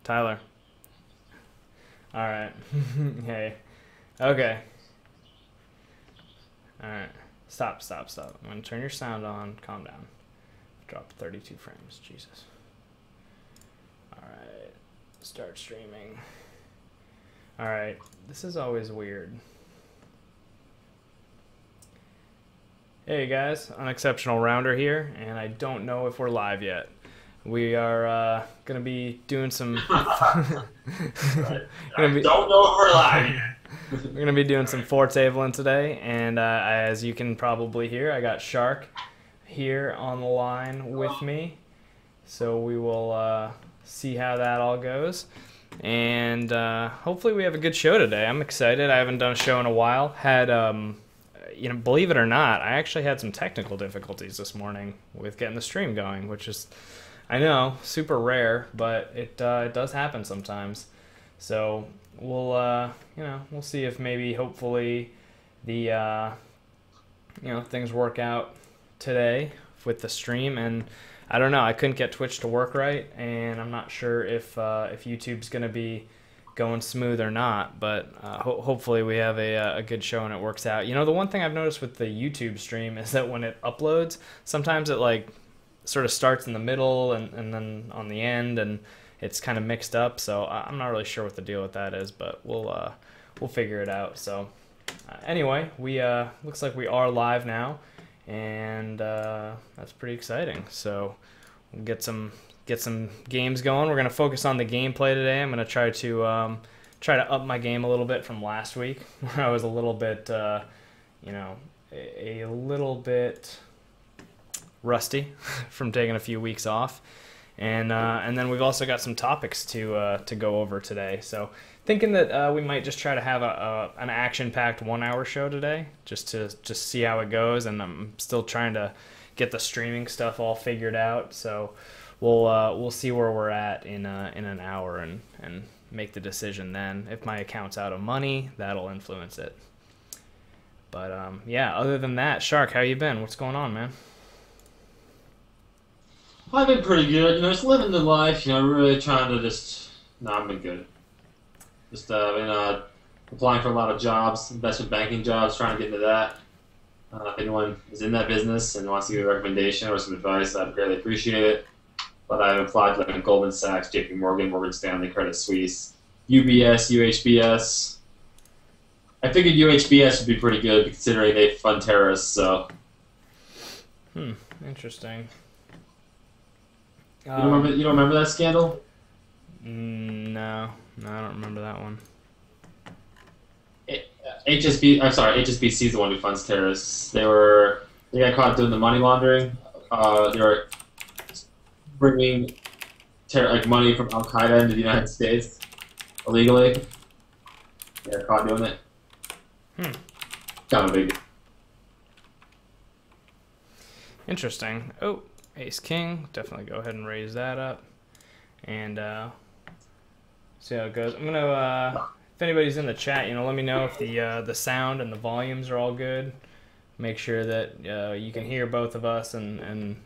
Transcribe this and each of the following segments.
Tyler. All right. Hey. Okay. All right. Stop. I'm going to turn your sound on. Calm down. Drop 32 frames. Jesus. All right. Start streaming. All right. This is always weird. Hey guys, Unexceptional Rounder here, and I don't know if we're live yet. We are gonna be doing some. I don't know if we're live yet. We're gonna be doing some floor tabling today, and as you can probably hear, I got Shark here on the line with me. So we will see how that all goes, and hopefully we have a good show today. I'm excited. I haven't done a show in a while. Believe it or not, I actually had some technical difficulties this morning with getting the stream going, which is, I know, super rare, but it does happen sometimes. So we'll see if maybe hopefully the things work out today with the stream. And I don't know, I couldn't get Twitch to work right, and I'm not sure if YouTube's gonna be going smooth or not, but hopefully we have a good show and it works out. You know, the one thing I've noticed with the YouTube stream is that when it uploads, sometimes it like sort of starts in the middle and then on the end, and it's kind of mixed up. So I'm not really sure what the deal with that is, but we'll figure it out. So anyway, we looks like we are live now, and that's pretty exciting. So we'll get some games going. We're going to focus on the gameplay today. I'm going to try to up my game a little bit from last week, where I was a little bit, a little bit rusty from taking a few weeks off. And then we've also got some topics to go over today. So thinking that we might just try to have an action-packed 1-hour show today, just to see how it goes. And I'm still trying to get the streaming stuff all figured out. So we'll see where we're at in an hour and make the decision then. If my account's out of money, that'll influence it. But yeah, other than that, Shark, how you been? What's going on, man? I've been pretty good. Just living the life. Really trying to I've been good. Just been applying for a lot of jobs, investment banking jobs, trying to get into that. If anyone is in that business and wants to give a recommendation or some advice, I'd greatly appreciate it. But I've applied to like Goldman Sachs, JP Morgan, Morgan Stanley, Credit Suisse, UBS, UHBS. I figured UHBS would be pretty good considering they fund terrorists. So. Interesting. You don't remember that scandal? No, I don't remember that one. HSBC is the one who funds terrorists. They got caught doing the money laundering. They were bringing money from Al Qaeda into the United States illegally. They got caught doing it. Kind of big. Interesting. Oh, Ace King. Definitely go ahead and raise that up, and see how it goes. I'm gonna. If anybody's in the chat, let me know if the sound and the volumes are all good. Make sure that you can hear both of us, and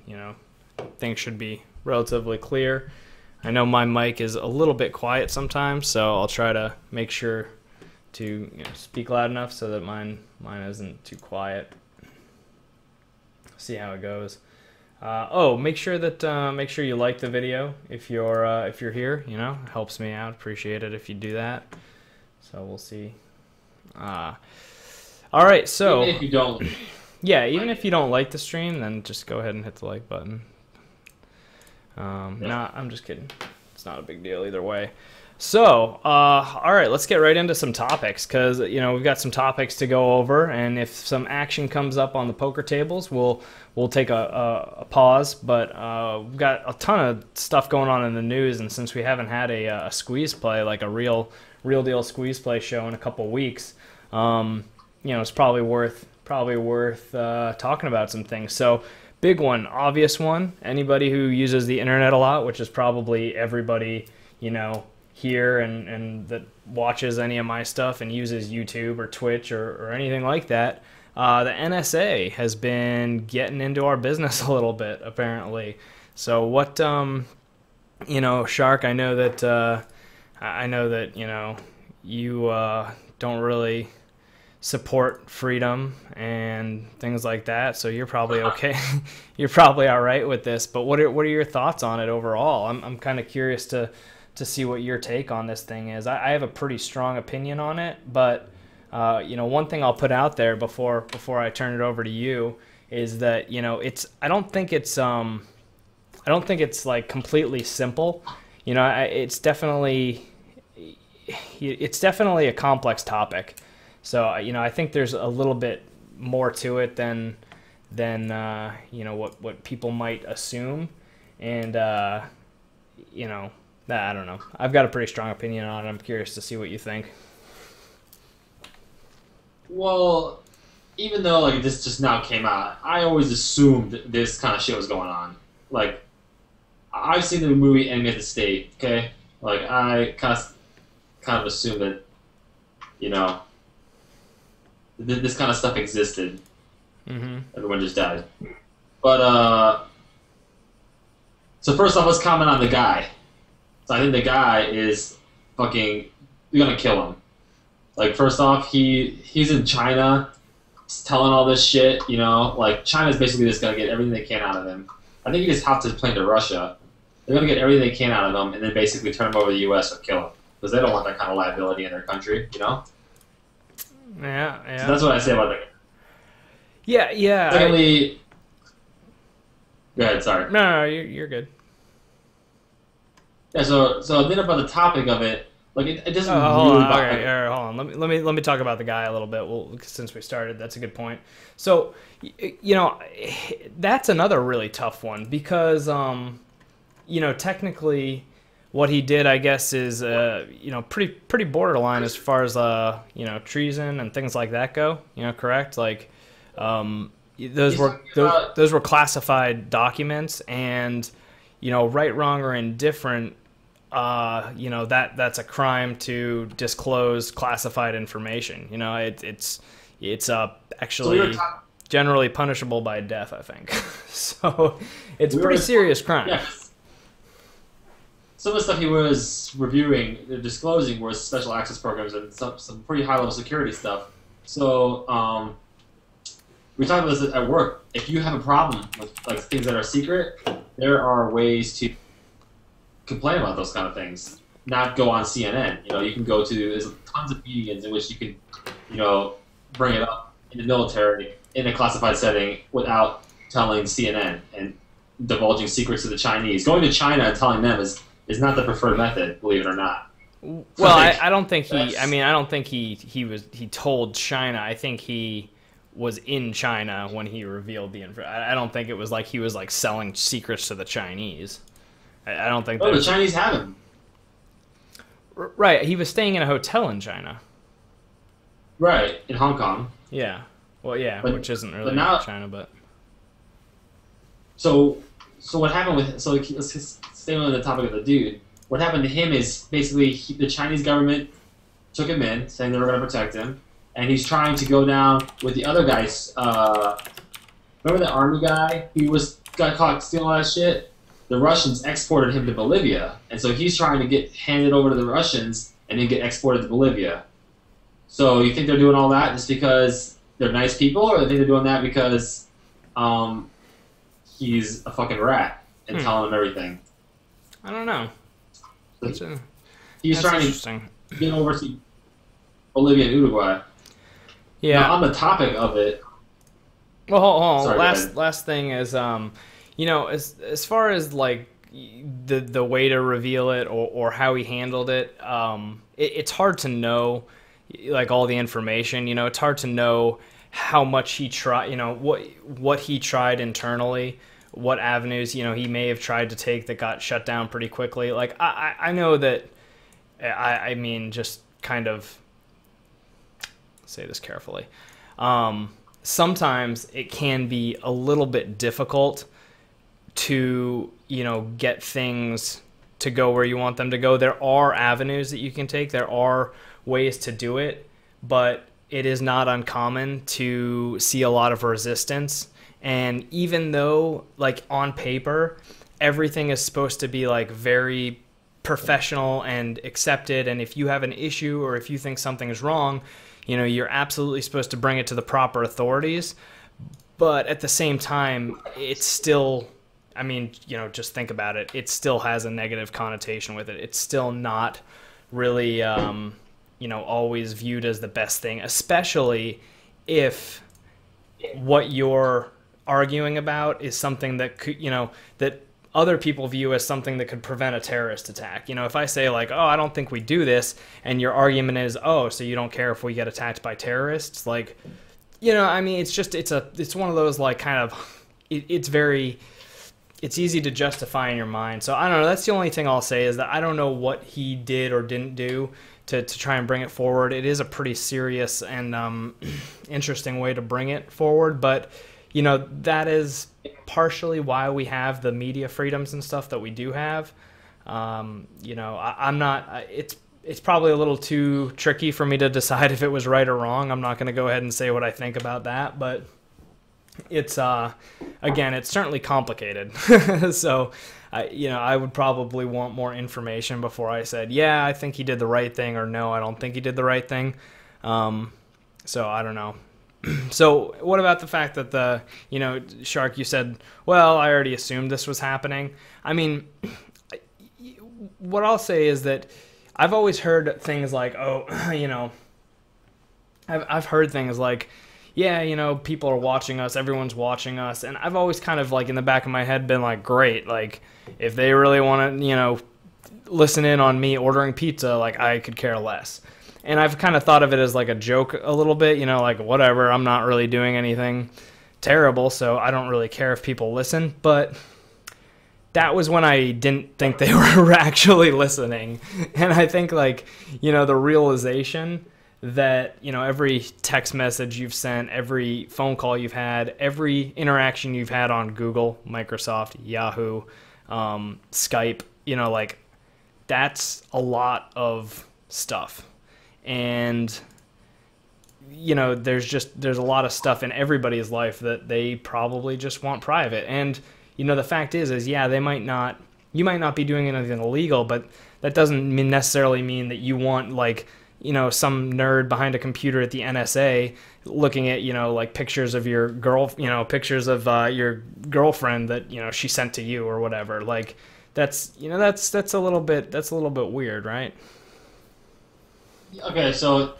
things should be relatively clear. I know my mic is a little bit quiet sometimes, so I'll try to make sure to speak loud enough so that mine isn't too quiet. See how it goes. Make sure you like the video if you're here. It helps me out. Appreciate it if you do that. So we'll see. All right. So even if you don't. Yeah, even if you don't like the stream, then just go ahead and hit the like button. No, I'm just kidding. It's not a big deal either way. So, all right, let's get right into some topics, because we've got some topics to go over, and if some action comes up on the poker tables, we'll take a pause. But we've got a ton of stuff going on in the news, and since we haven't had a squeeze play, like a real deal squeeze play show in a couple weeks, it's probably worth talking about some things. So. Big one, obvious one. Anybody who uses the internet a lot, which is probably everybody, here and that watches any of my stuff and uses YouTube or Twitch or anything like that, the NSA has been getting into our business a little bit, apparently. So what, Shark, I know that I know that, you don't really support freedom and things like that, so you're probably okay. You're probably all right with this. But what are your thoughts on it overall? I'm kind of curious to see what your take on this thing is. I have a pretty strong opinion on it, but one thing I'll put out there before I turn it over to you is that I don't think it's like completely simple. It's definitely a complex topic. So I think there's a little bit more to it than what people might assume, and I don't know. I've got a pretty strong opinion on it. I'm curious to see what you think. Well, even though like this just now came out, I always assumed this kind of shit was going on. Like, I've seen the movie Enemy at the State. Okay, like I kind of assumed that this kind of stuff existed. Mm-hmm. Everyone just died. But so first off, let's comment on the guy. So I think the guy is fucking. You're gonna kill him. Like, first off, he's in China, telling all this shit. Like China's basically just gonna get everything they can out of him. I think he just hopped his plane to Russia. They're gonna get everything they can out of him, and then basically turn him over to the U.S. or kill him because they don't want that kind of liability in their country. Yeah. So that's what I say about that. Yeah. Secondly, go ahead. Sorry. No, you're good. Yeah. So then about the topic of it, like it doesn't really. Hold on. Let me talk about the guy a little bit. Well, since we started, that's a good point. So, that's another really tough one because, technically, what he did, I guess, is pretty borderline as far as treason and things like that go. Correct? Like, those were classified documents, and right, wrong, or indifferent. That's a crime to disclose classified information. It's actually generally punishable by death, I think. So it's a pretty serious crime. Yeah. Some of the stuff he was reviewing, disclosing, was special access programs and some pretty high level security stuff. So we talked about this at work. If you have a problem with like things that are secret, there are ways to complain about those kind of things. Not go on CNN. You can go to there's tons of mediums in which you can, bring it up in the military in a classified setting without telling CNN and divulging secrets to the Chinese. Going to China and telling them is not the preferred method, believe it or not. Well, I don't think he. I mean, I don't think he told China. I think he was in China when he revealed the info. I don't think it was like he was like selling secrets to the Chinese. I don't think. Oh, the Chinese have him. Right, he was staying in a hotel in China. Right, in Hong Kong. Yeah. Well, yeah, which isn't really China, but. So what happened with let's stay on the topic of the dude. What happened to him is basically the Chinese government took him in, saying they were going to protect him, and he's trying to go down with the other guys. Remember the army guy? He got caught stealing all that shit. The Russians exported him to Bolivia, and so he's trying to get handed over to the Russians and then get exported to Bolivia. So you think they're doing all that just because they're nice people, or do you think they're doing that because he's a fucking rat and telling them everything? I don't know. He's trying to get over to Bolivia and Uruguay. Yeah. Now, on the topic of it. Well, hold on. Sorry, last thing is, as far as like the way to reveal it or how he handled it, it's hard to know, like all the information. It's hard to know how much he tried. What he tried internally. What avenues, he may have tried to take that got shut down pretty quickly. Like, I know that, I mean, just kind of say this carefully. Sometimes it can be a little bit difficult to, get things to go where you want them to go. There are avenues that you can take. There are ways to do it, but it is not uncommon to see a lot of resistance. And even though, like, on paper, everything is supposed to be, like, very professional and accepted, and if you have an issue or if you think something is wrong, you're absolutely supposed to bring it to the proper authorities. But at the same time, it's still, just think about it. It still has a negative connotation with it. It's still not really, always viewed as the best thing, especially if what you're arguing about is something that could, that other people view as something that could prevent a terrorist attack. If I say like, oh, I don't think we do this, and your argument is, oh, so you don't care if we get attacked by terrorists, like, it's one of those like kind of, it's easy to justify in your mind. So I don't know. That's the only thing I'll say is that I don't know what he did or didn't do to try and bring it forward. It is a pretty serious and interesting way to bring it forward, but that is partially why we have the media freedoms and stuff that we do have. I'm not. It's probably a little too tricky for me to decide if it was right or wrong. I'm not going to go ahead and say what I think about that, but it's again, it's certainly complicated. So I would probably want more information before I said, yeah, I think he did the right thing, or no, I don't think he did the right thing. So I don't know. So what about the fact that Shark, you said, well, I already assumed this was happening. I mean, what I'll say is that I've always heard things like, oh, I've heard things like, yeah, people are watching us, everyone's watching us, and I've always kind of like in the back of my head been like, great, like if they really want to, listen in on me ordering pizza, like I could care less. And I've kind of thought of it as like a joke a little bit, like whatever, I'm not really doing anything terrible, so I don't really care if people listen. But that was when I didn't think they were actually listening. And I think like, the realization that, every text message you've sent, every phone call you've had, every interaction you've had on Google, Microsoft, Yahoo, Skype, like that's a lot of stuff. And there's a lot of stuff in everybody's life that they probably just want private. And the fact is yeah, you might not be doing anything illegal, but that doesn't necessarily mean that you want like some nerd behind a computer at the NSA looking at like pictures of your pictures of your girlfriend that she sent to you or whatever. Like that's a little bit weird, right? Okay, so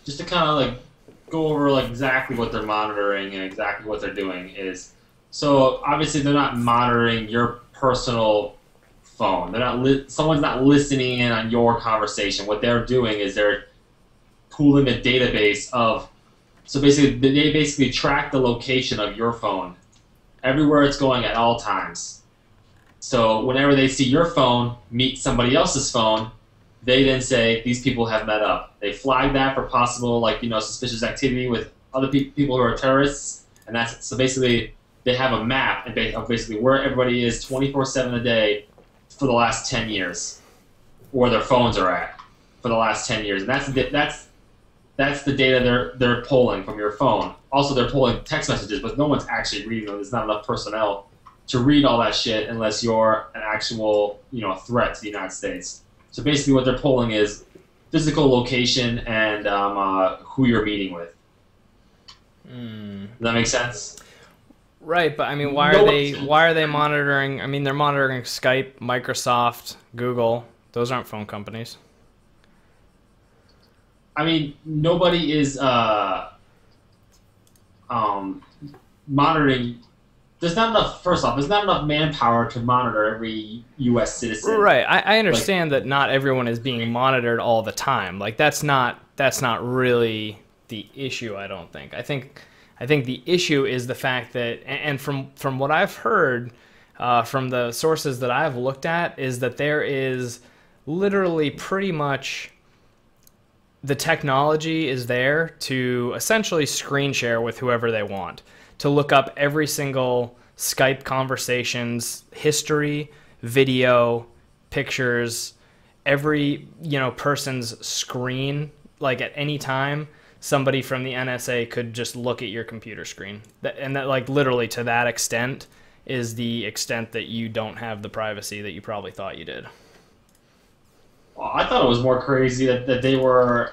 just to kind of like go over like exactly what they're monitoring and exactly what they're doing is, so obviously they're not monitoring your personal phone. They're not someone's not listening in on your conversation. What they're doing is they're pooling a database of, so basically they basically track the location of your phone everywhere it's going at all times. So whenever they see your phone meet somebody else's phone, they then say, these people have met up. They flag that for possible, suspicious activity with other people who are terrorists. And that's, so basically, they have a map of basically where everybody is 24/7 a day for the last 10 years. Or their phones are at for the last 10 years. And that's the data they're pulling from your phone. Also, they're pulling text messages, but no one's actually reading them. There's not enough personnel to read all that shit unless you're an actual, threat to the United States. So basically what they're pulling is physical location and who you're meeting with. Does that make sense? Right, but I mean, why are they monitoring? I mean, they're monitoring Skype, Microsoft, Google. Those aren't phone companies. I mean, nobody is monitoring. There's not enough. First off, there's not enough manpower to monitor every U.S. citizen. Right. I understand that not everyone is being monitored all the time. Like that's not really the issue. I don't think. I think the issue is the fact that, and from what I've heard, from the sources that I've looked at, is that there is literally pretty much the technology is there to essentially screen share with whoever they want, to look up every single Skype conversation's history, video, pictures, every person's screen. Like at any time, somebody from the NSA could just look at your computer screen. And that, like, literally to that extent is the extent that you don't have the privacy that you probably thought you did. Well, I thought it was more crazy that they were,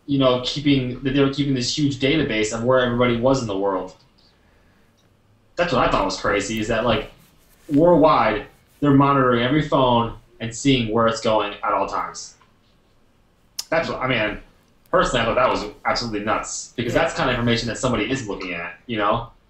keeping this huge database of where everybody was in the world. That's what I thought was crazy. Is that like worldwide they're monitoring every phone and seeing where it's going at all times. That's what I mean. Personally, I thought that was absolutely nuts because that's kind of information that somebody is looking at.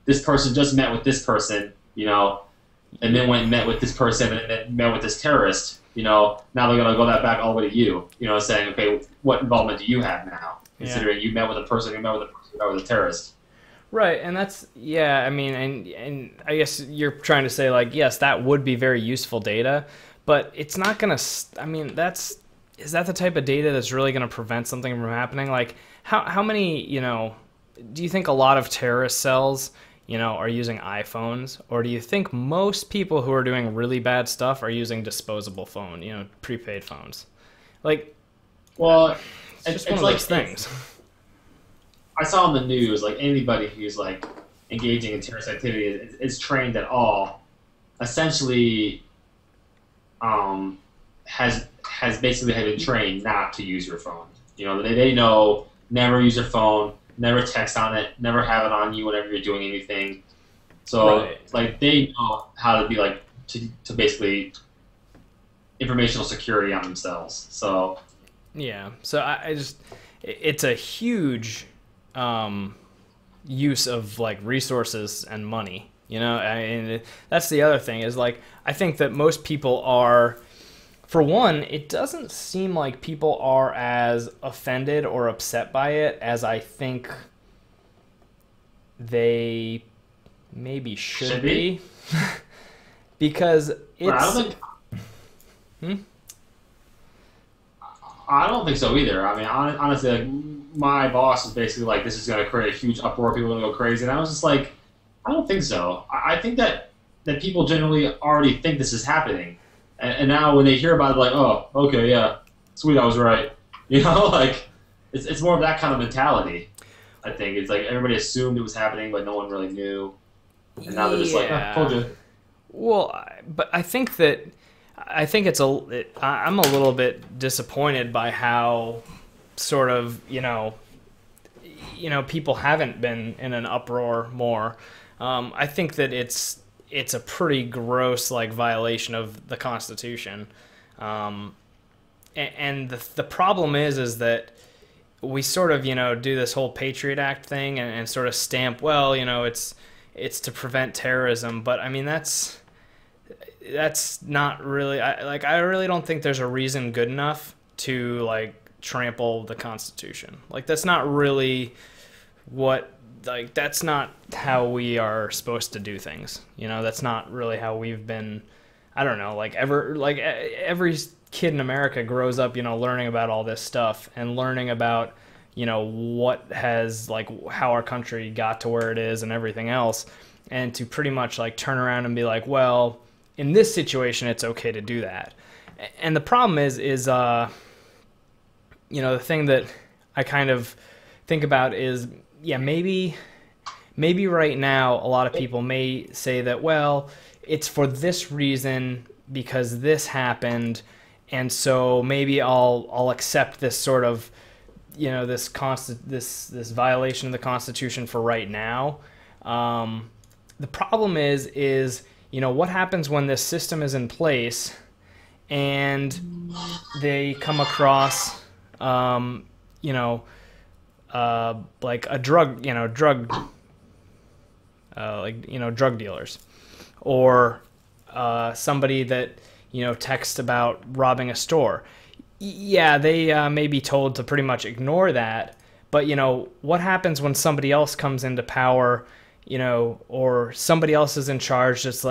This person just met with this person, and then went and met with this person and then met with this terrorist. Now they're gonna go that back all the way to you. Saying, okay, what involvement do you have now? Considering you met with a person, you met with a person, you met with a terrorist. Right, and that's I mean, and I guess you're trying to say like, yes, that would be very useful data, but it's not gonna. I mean, is that the type of data that's really gonna prevent something from happening? Like, how many do you think a lot of terrorist cells are using iPhones, or do you think most people who are doing really bad stuff are using disposable phone, prepaid phones? Like, well, it's just one of those things. I saw on the news, like anybody who's like engaging in terrorist activity is trained at all, essentially, has basically been trained not to use your phone. They know never use your phone, never text on it, never have it on you whenever you're doing anything. So like they know how to be like to basically informational security on themselves. So yeah, so I just it's a huge use of like resources and money. That's the other thing is like I think that most people are. For one, it doesn't seem like people are as offended or upset by it as I think they maybe should be. Because it's... I don't think so either. I mean, honestly, like, my boss is basically like, this is going to create a huge uproar, people are going to go crazy. And I was just like, I don't think so. I think that people generally already think this is happening. And now when they hear about it, like, oh, okay, yeah, sweet, I was right. Like, it's more of that kind of mentality, I think. It's like everybody assumed it was happening, but no one really knew. And now they're just like, oh, told you. Well, but I think I'm a little bit disappointed by how sort of, people haven't been in an uproar more. I think that it's a pretty gross like violation of the Constitution, and the problem is that we sort of do this whole Patriot Act thing and sort of stamp it's to prevent terrorism, but I mean that's not really I really don't think there's a reason good enough to like trample the Constitution. Like that's not really that's not how we are supposed to do things. That's not really how we've been. I don't know, every kid in America grows up, learning about all this stuff and learning about, what has how our country got to where it is and everything else. And to pretty much turn around and be like, well, in this situation, it's okay to do that. And the problem is the thing that I kind of think about is, yeah, maybe right now a lot of people may say that, well, it's for this reason because this happened, and so maybe I'll accept this sort of this violation of the Constitution for right now. The problem is what happens when this system is in place and they come across like a drug drug dealers, or somebody that texts about robbing a store. Yeah, they may be told to pretty much ignore that, but what happens when somebody else comes into power, or somebody else is in charge, just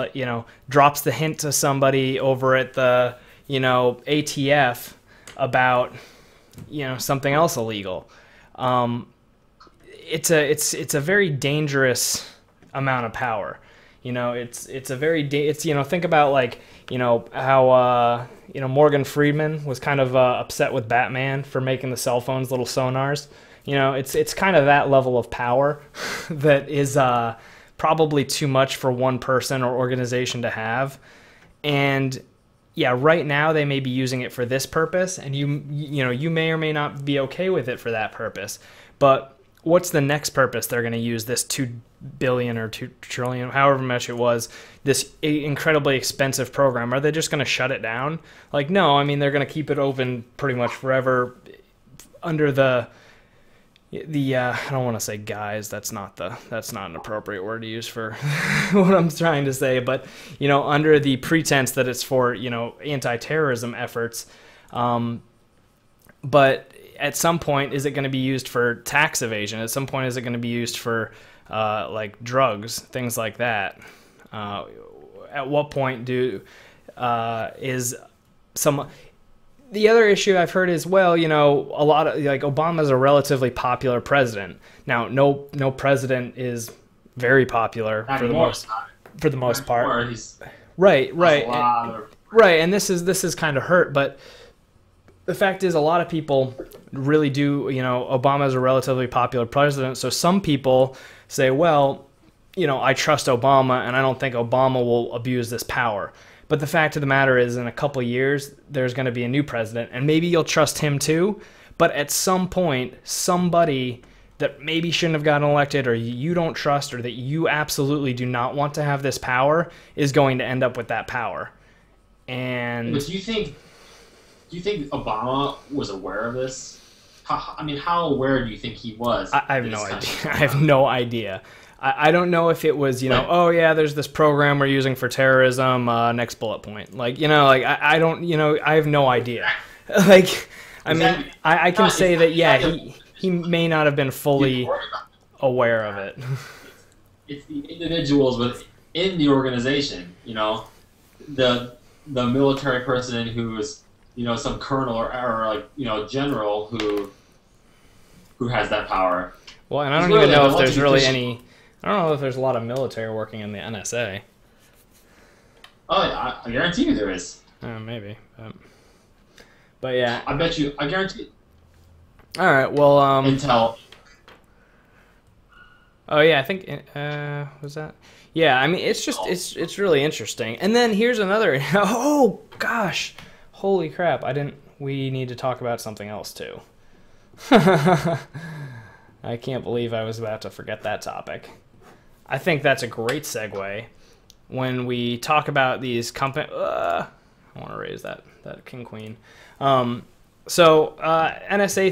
drops the hint to somebody over at the ATF about something else illegal. It's a very dangerous amount of power. It's a very think about how Morgan Freeman was kind of upset with Batman for making the cell phones little sonars. It's kind of that level of power that is probably too much for one person or organization to have. And yeah, right now they may be using it for this purpose, and you may or may not be okay with it for that purpose. But what's the next purpose they're going to use this 2 billion or 2 trillion, however much it was, this incredibly expensive program? Are they just going to shut it down? Like, no, I mean, they're going to keep it open pretty much forever under the I don't want to say guise, that's not an appropriate word to use for what I'm trying to say, but under the pretense that it's for anti-terrorism efforts. But at some point, is it going to be used for tax evasion? At some point, is it going to be used for like drugs, things like that? At what point is some... The other issue I've heard is, well, a lot of, like, Obama's a relatively popular president. Now, no president is very popular for the most part. Right. Right, and this is kind of hurt, but the fact is a lot of people really do, Obama's a relatively popular president, so some people say, well, I trust Obama and I don't think Obama will abuse this power. But the fact of the matter is, in a couple of years, there's going to be a new president, and maybe you'll trust him too. But at some point, somebody that maybe shouldn't have gotten elected, or you don't trust, or that you absolutely do not want to have this power, is going to end up with that power. And but do you think Obama was aware of this? How aware do you think he was? I have no idea. I have no idea. I don't know if it was, oh yeah, there's this program we're using for terrorism, next bullet point. I don't, I have no idea. I can say that, yeah, he may not have been fully aware of it. It's the individuals within the organization, the military person who is, some colonel or general who has that power. Well, and I don't even know if there's really any... I don't know if there's a lot of military working in the NSA. Oh, yeah, I guarantee you there is. Maybe. But yeah. I guarantee. All right, well... Intel. Oh, yeah, I think... was that... Yeah, I mean, it's just... It's really interesting. And then here's another... Oh, gosh. Holy crap. We need to talk about something else, too. I can't believe I was about to forget that topic. I think that's a great segue when we talk about these companies. I want to raise that king queen. NSA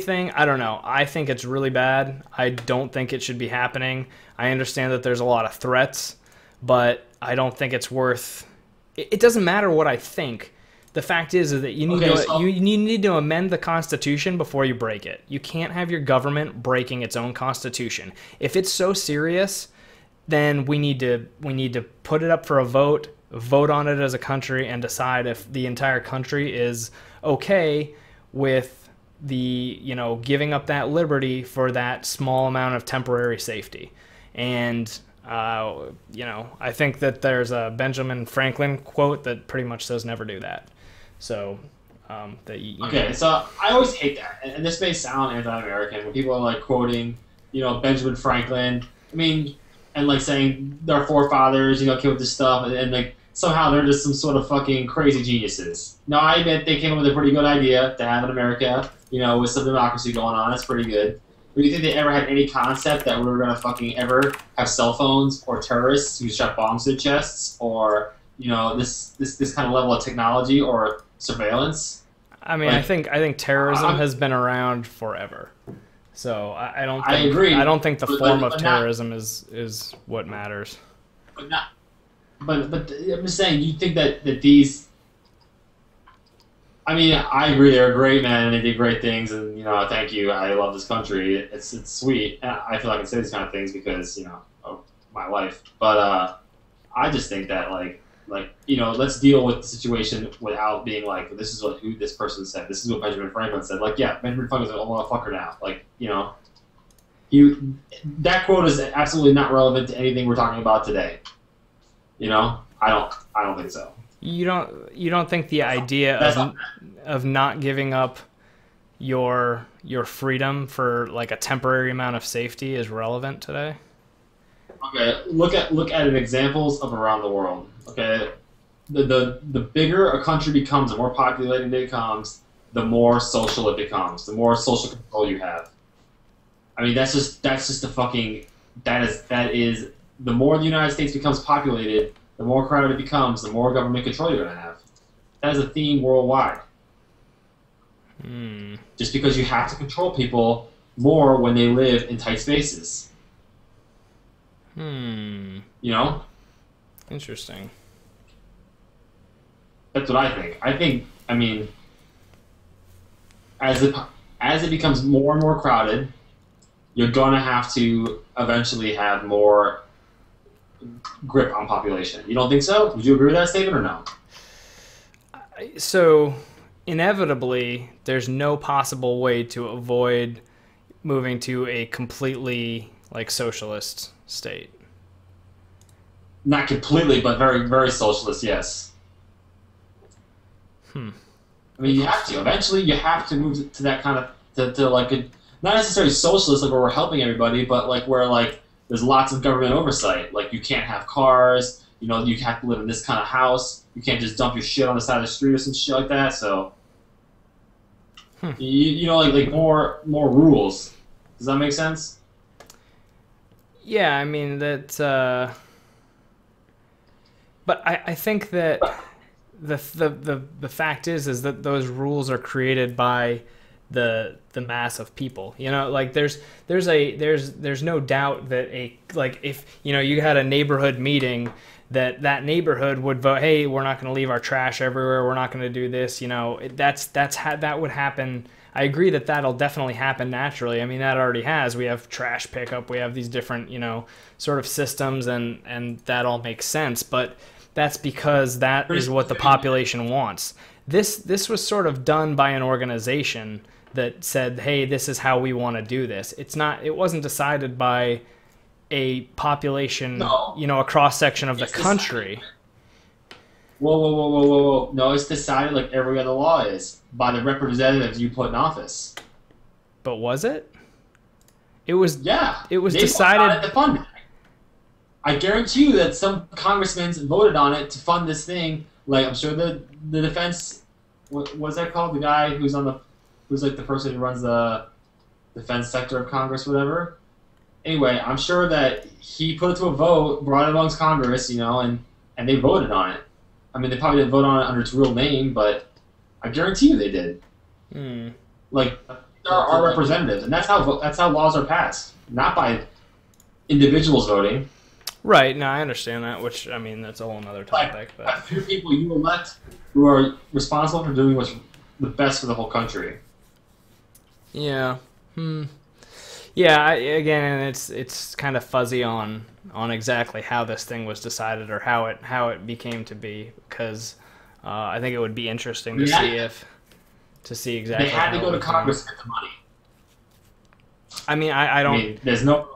thing, I don't know. I think it's really bad. I don't think it should be happening. I understand that there's a lot of threats, but I don't think it's worth... It doesn't matter what I think. The fact is that you need to amend the Constitution before you break it. You can't have your government breaking its own Constitution. If it's so serious, then we need to put it up for a vote on it as a country, and decide if the entire country is okay with the giving up that liberty for that small amount of temporary safety. And I think that there's a Benjamin Franklin quote that pretty much says never do that. So, so I always hate that, and this may sound anti-American when people are quoting, Benjamin Franklin. I mean, and saying their forefathers, came up with this stuff, and somehow they're just some sort of fucking crazy geniuses. Now, I admit they came up with a pretty good idea to have in America, with some democracy going on. It's pretty good. But do you think they ever had any concept that we were gonna fucking ever have cell phones or terrorists who shot bombs to chests, or this kind of level of technology or surveillance? I mean, I think terrorism has been around forever. So I don't think, I agree. I don't think the form of terrorism is what matters. But I'm just saying, you think that these... I mean, I agree, they're great, man, and they did great things, and, thank you, I love this country, it's sweet. And I feel like I can say these kind of things because, of my life. But I just think that, let's deal with the situation without being this is who this person said, this is what Benjamin Franklin said. Yeah, Benjamin Franklin's a motherfucker now. That quote is absolutely not relevant to anything we're talking about today. I don't think so. You don't think the idea of not giving up your freedom for a temporary amount of safety is relevant today? Okay, look at examples of around the world. Okay, the bigger a country becomes, the more populated it becomes, the more social it becomes, the more social control you have. I mean, that's just the fucking that is the more the United States becomes populated, the more crowded it becomes, the more government control you're gonna have. That is a theme worldwide. Just because you have to control people more when they live in tight spaces. You know? Interesting. That's what I think. I mean, as it becomes more and more crowded, you're gonna have to eventually have more grip on population. You don't think so? Would you agree with that statement or no? So, inevitably, there's no possible way to avoid moving to a completely like socialist state. Not completely, but very, very socialist, yes. I mean, you have to. Eventually, you have to move to that kind of, to like a, not necessarily socialist, like where we're helping everybody, but like where like there's lots of government oversight. Like you can't have cars, you know, you have to live in this kind of house. You can't just dump your shit on the side of the street or some shit like that. So, you know, like more rules. Does that make sense? Yeah, I mean that. But I think that the fact is that those rules are created by the mass of people. You know, like there's no doubt that like if you know you had a neighborhood meeting, that neighborhood would vote, hey, we're not going to leave our trash everywhere, we're not going to do this. You know, that would happen. I agree that that'll definitely happen naturally. I mean, that already has. We have trash pickup, we have these different, you know, sort of systems, and that all makes sense. But that's because that is what the population wants. This was sort of done by an organization that said, hey, this is how we want to do this. It wasn't decided by a population, you know, a cross section of the country. Whoa. No, it's decided like every other law is by the representatives you put in office. But was it? It was. Yeah. It was decided to fund it. I guarantee you that some congressmen voted on it to fund this thing. Like I'm sure the defense, what's that called? The guy who's like the person who runs the defense sector of Congress, whatever. Anyway, I'm sure that he put it to a vote, brought it amongst Congress, you know, and they voted on it. I mean, they probably didn't vote on it under its real name, but I guarantee you they did. Like, they're our representatives, and that's how laws are passed, not by individuals voting. Right. No, I understand that. Which I mean, that's a whole other topic. But a few people you elect who are responsible for doing what's the best for the whole country. Yeah. Yeah. Again, it's kind of fuzzy on exactly how this thing was decided or how it became to be, because I think it would be interesting to see exactly. They had to go to Congress to get the money. I mean, I don't. I mean, there's no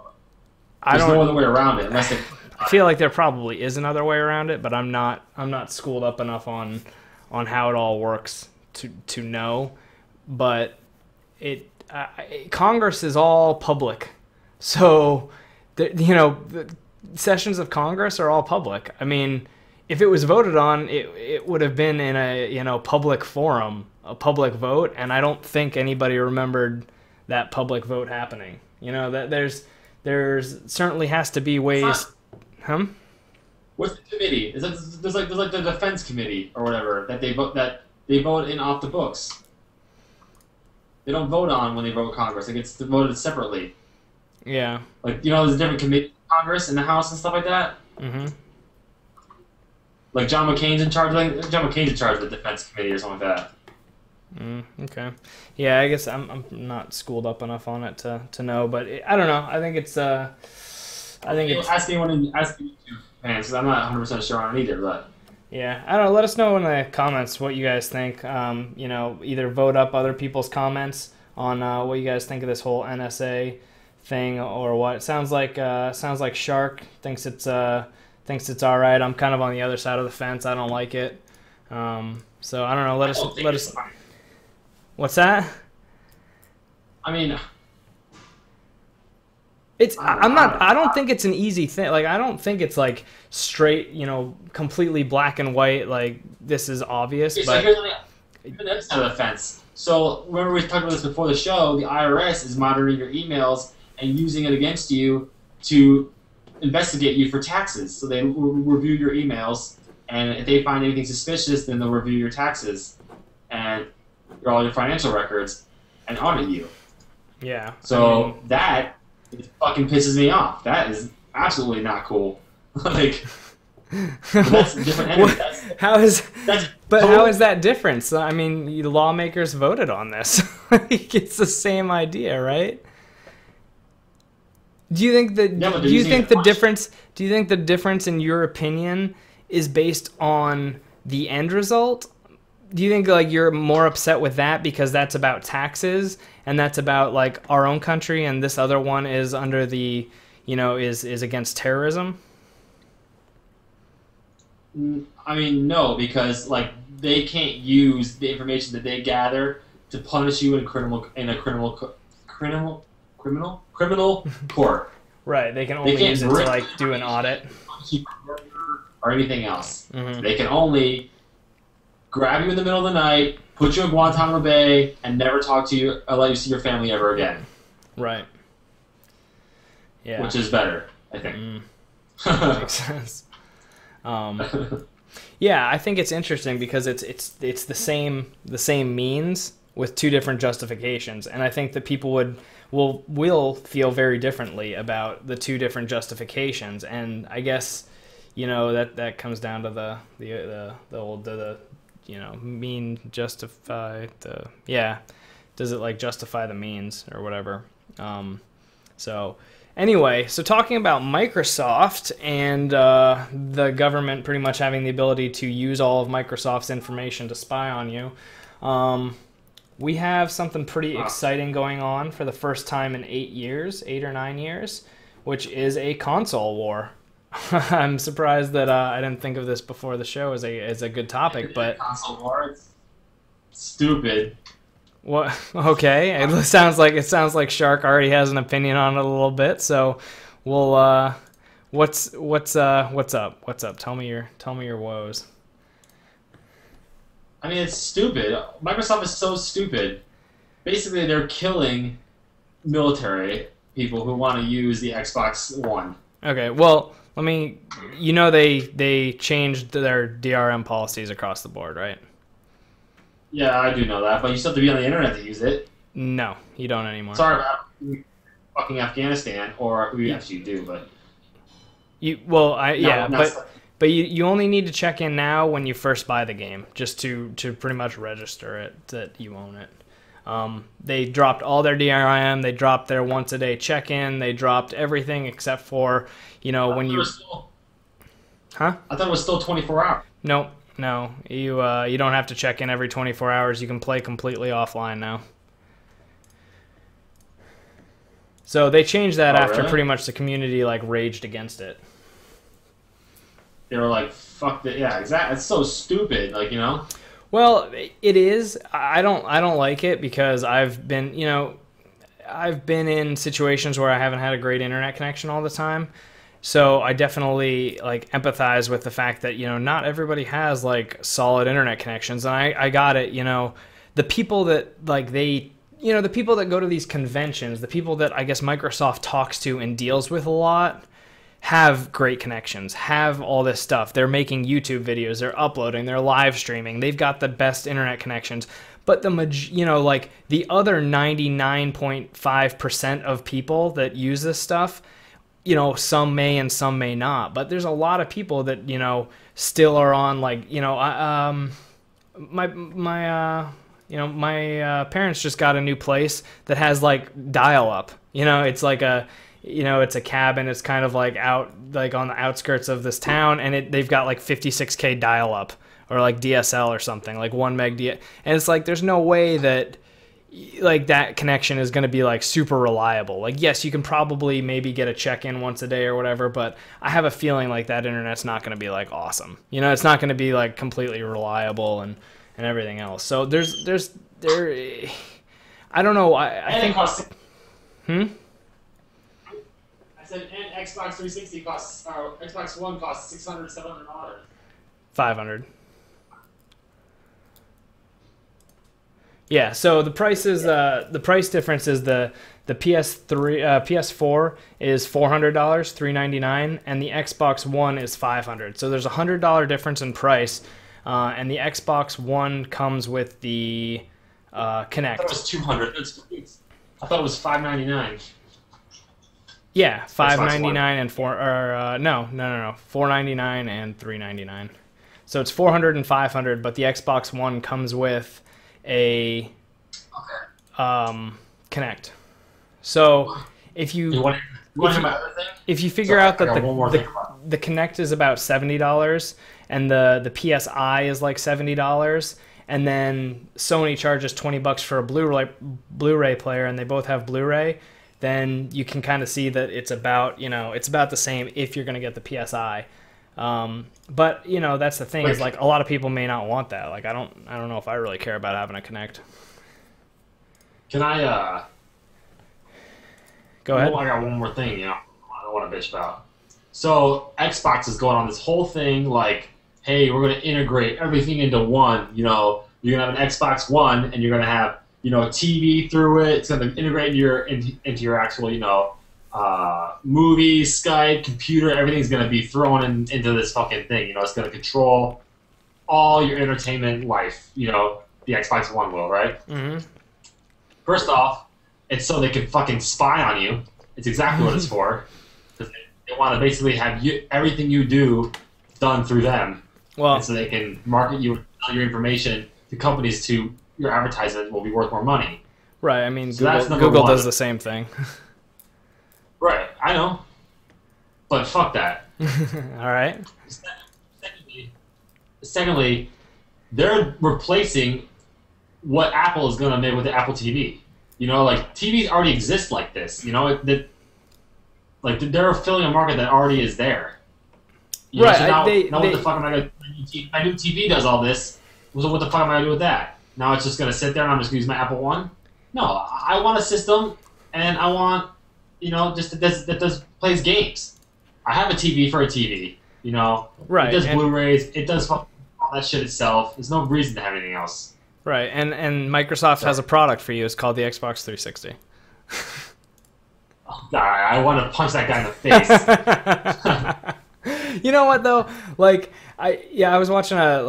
other way around it unless they. I feel like there probably is another way around it, but I'm not schooled up enough on how it all works to know. But Congress is all public, so you know the sessions of Congress are all public. I mean, if it was voted on, it would have been in a public forum, a public vote, and I don't think anybody remembered that public vote happening. You know that there's certainly has to be ways. What's the committee? There's like the defense committee or whatever that they vote in off the books. They don't vote on when they vote Congress. It gets voted separately. Yeah. Like, you know, there's a different committee in Congress and the House and stuff like that. Like John McCain's in charge. Like John McCain's in charge of the defense committee or something like that. Okay. Yeah, I guess I'm not schooled up enough on it to know, but I don't know. I think it's Ask anyone in YouTube fans, because I'm not 100% sure on it either, but. Yeah, I don't know. Let us know in the comments what you guys think. You know, either vote up other people's comments on what you guys think of this whole NSA thing or what. It sounds like Shark thinks it's all right. I'm kind of on the other side of the fence. I don't like it. So I don't know. Let us. What's that? I mean, I don't think it's an easy thing. Like, I don't think it's like straight, completely black and white. Like, this is obvious. Okay, but so here's the other side of the fence. So remember we talked about this before the show. The IRS is monitoring your emails and using it against you to investigate you for taxes. So they review your emails, and if they find anything suspicious, then they'll review your taxes and all your financial records and audit you. Yeah. So that fucking pisses me off. That is absolutely not cool. Like, that's a different entity. How is that different? I mean, the lawmakers voted on this. It's the same idea, right? Do you think that? Yeah, do you think the difference? Do you think the difference, in your opinion, is based on the end result? Do you think like you're more upset with that because that's about taxes and that's about like our own country, and this other one is under the, is against terrorism? I mean, no, because like they can't use the information that they gather to punish you in a criminal court. Right. They can only use it to like do an audit or anything else. Mm-hmm. They can only grab you in the middle of the night, put you in Guantanamo Bay, and never talk to you or let you see your family ever again. Right. Yeah. Which is better, I think. Makes sense. Yeah, I think it's interesting because it's the same means with two different justifications, and I think that people will feel very differently about the two different justifications, and I guess that comes down to the old mean justify the does it like justify the means or whatever. So anyway, so talking about Microsoft and the government pretty much having the ability to use all of Microsoft's information to spy on you, we have something pretty exciting going on for the first time in 8 or 9 years, which is a console war. I'm surprised that I didn't think of this before the show as a good topic, but console war, it's stupid. What? Okay, it sounds like Shark already has an opinion on it a little bit. So, we'll what's up? What's up? Tell me your woes. I mean, it's stupid. Microsoft is so stupid. Basically, they're killing military people who want to use the Xbox One. Okay, well, they changed their DRM policies across the board, right? Yeah, I do know that, but you still have to be on the internet to use it. No, you don't anymore. Sorry about fucking Afghanistan, or we actually do, but but you only need to check in now when you first buy the game, just to pretty much register it that you own it. They dropped all their DRM, they dropped their once a day check-in, they dropped everything except for when you. Huh? I thought it was still 24 hours. No, you don't have to check in every 24 hours. You can play completely offline now. So they changed that after really? pretty much the community like raged against it. They were like, "Fuck that!" Yeah, exactly. It's so stupid. Like Well, it is. I don't like it because I've been in situations where I haven't had a great internet connection all the time. So I definitely like empathize with the fact that not everybody has like solid internet connections, and I got it. The people that like the people that go to these conventions, the people that I guess Microsoft talks to and deals with a lot, have great connections, have all this stuff. They're making YouTube videos, they're uploading, they're live streaming, they've got the best internet connections. But like the other 99.5% of people that use this stuff, some may and some may not, but there's a lot of people that still are on like my parents just got a new place that has like dial up. It's like it's a cabin. It's kind of like out like on the outskirts of this town, and they've got like 56K dial up or like DSL or something like 1 meg and it's like there's no way that like that connection is going to be like super reliable. Like, yes, you can probably maybe get a check-in once a day or whatever, but I have a feeling like that internet's not going to be like awesome. It's not going to be like completely reliable and everything else. So there I don't know. I think said, and Xbox 360 costs, or Xbox One costs $600, $700. 500. Yeah, so the price is the price difference is the PS4 is $400, $399, and the Xbox One is $500. So there's $100 difference in price, and the Xbox One comes with the Kinect. I thought it was $200. I thought it was $599. Yeah, $599 and $499 and $399. So it's $400 and $500, but the Xbox One comes with a Kinect. So if you if you figure out that the Kinect is about $70 and the PSI is like $70, and then Sony charges $20 for a Blu-ray player, and they both have Blu-ray, then you can kind of see that it's about the same if you're going to get the PSI. But that's the thing, is like a lot of people may not want that. Like I don't know if I really care about having a Kinect. Can I go ahead? I got one more thing, I don't want to bitch about. So Xbox is going on this whole thing like, hey, we're going to integrate everything into one. You're going to have an Xbox One, and you're going to have TV through it. It's going to integrate into your actual movies, Skype, computer. Everything's going to be thrown into this fucking thing. It's going to control all your entertainment life. The Xbox One will, right? Mm-hmm. First off, it's so they can fucking spy on you. It's exactly what it's for. Because they want to basically have everything you do done through them. Well, and so they can market you and sell your information to companies to your advertisement will be worth more money. Right. I mean, so Google does the same thing. Right. I know. But fuck that. All right. Secondly, they're replacing what Apple is going to make with the Apple TV. Like TVs already exist like this. They're filling a market that already is there. Right. So now what the fuck am I going to do? My new TV does all this. So what the fuck am I going to do with that? Now it's just going to sit there and I'm just going to use my Apple One? No, I want a system, and I want, just that plays games. I have a TV for a TV, Right. It does Blu-rays. It does all that shit itself. There's no reason to have anything else. Right, and Microsoft has a product for you. It's called the Xbox 360. Oh, God, I want to punch that guy in the face. You know what though? Like I was watching I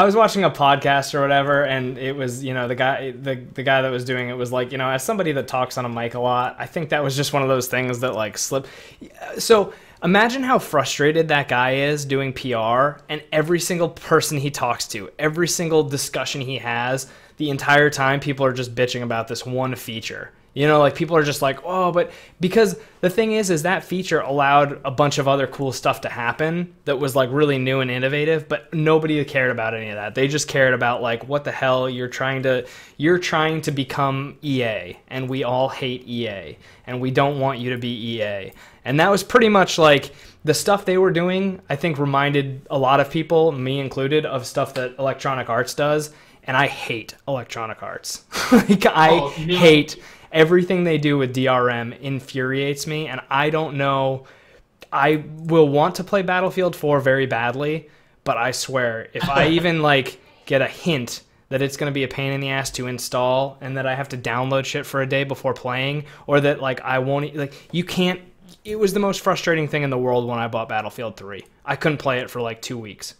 was watching a podcast or whatever, and it was the guy that was doing it was like, as somebody that talks on a mic a lot, I think that was just one of those things that like slipped. So imagine how frustrated that guy is doing PR, and every single person he talks to, every single discussion he has, the entire time people are just bitching about this one feature. Like people are just like, oh, but because the thing is that feature allowed a bunch of other cool stuff to happen that was like really new and innovative, but nobody cared about any of that. They just cared about like, what the hell, you're trying to become EA, and we all hate EA, and we don't want you to be EA. And that was pretty much like the stuff they were doing, I think reminded a lot of people, me included, of stuff that Electronic Arts does. And I hate Electronic Arts. Hate everything they do with DRM. Infuriates me, and I don't know. I will want to play Battlefield 4 very badly, but I swear, if I even like get a hint that it's going to be a pain in the ass to install, and that I have to download shit for a day before playing, or that like I won't, like, you can't. It was the most frustrating thing in the world when I bought Battlefield 3. I couldn't play it for like 2 weeks.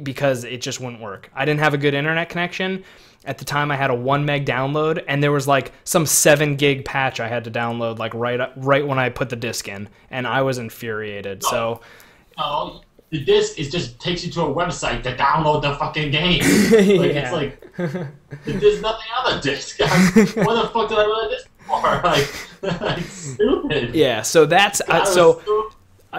Because it just wouldn't work. I didn't have a good internet connection. At the time, I had a 1 meg download, and there was like some 7 gig patch I had to download like right when I put the disc in, and I was infuriated. No, the disc just takes you to a website to download the fucking game. It's like there's nothing on the disc. What the fuck did I run the disc for? Like stupid. Yeah, so that's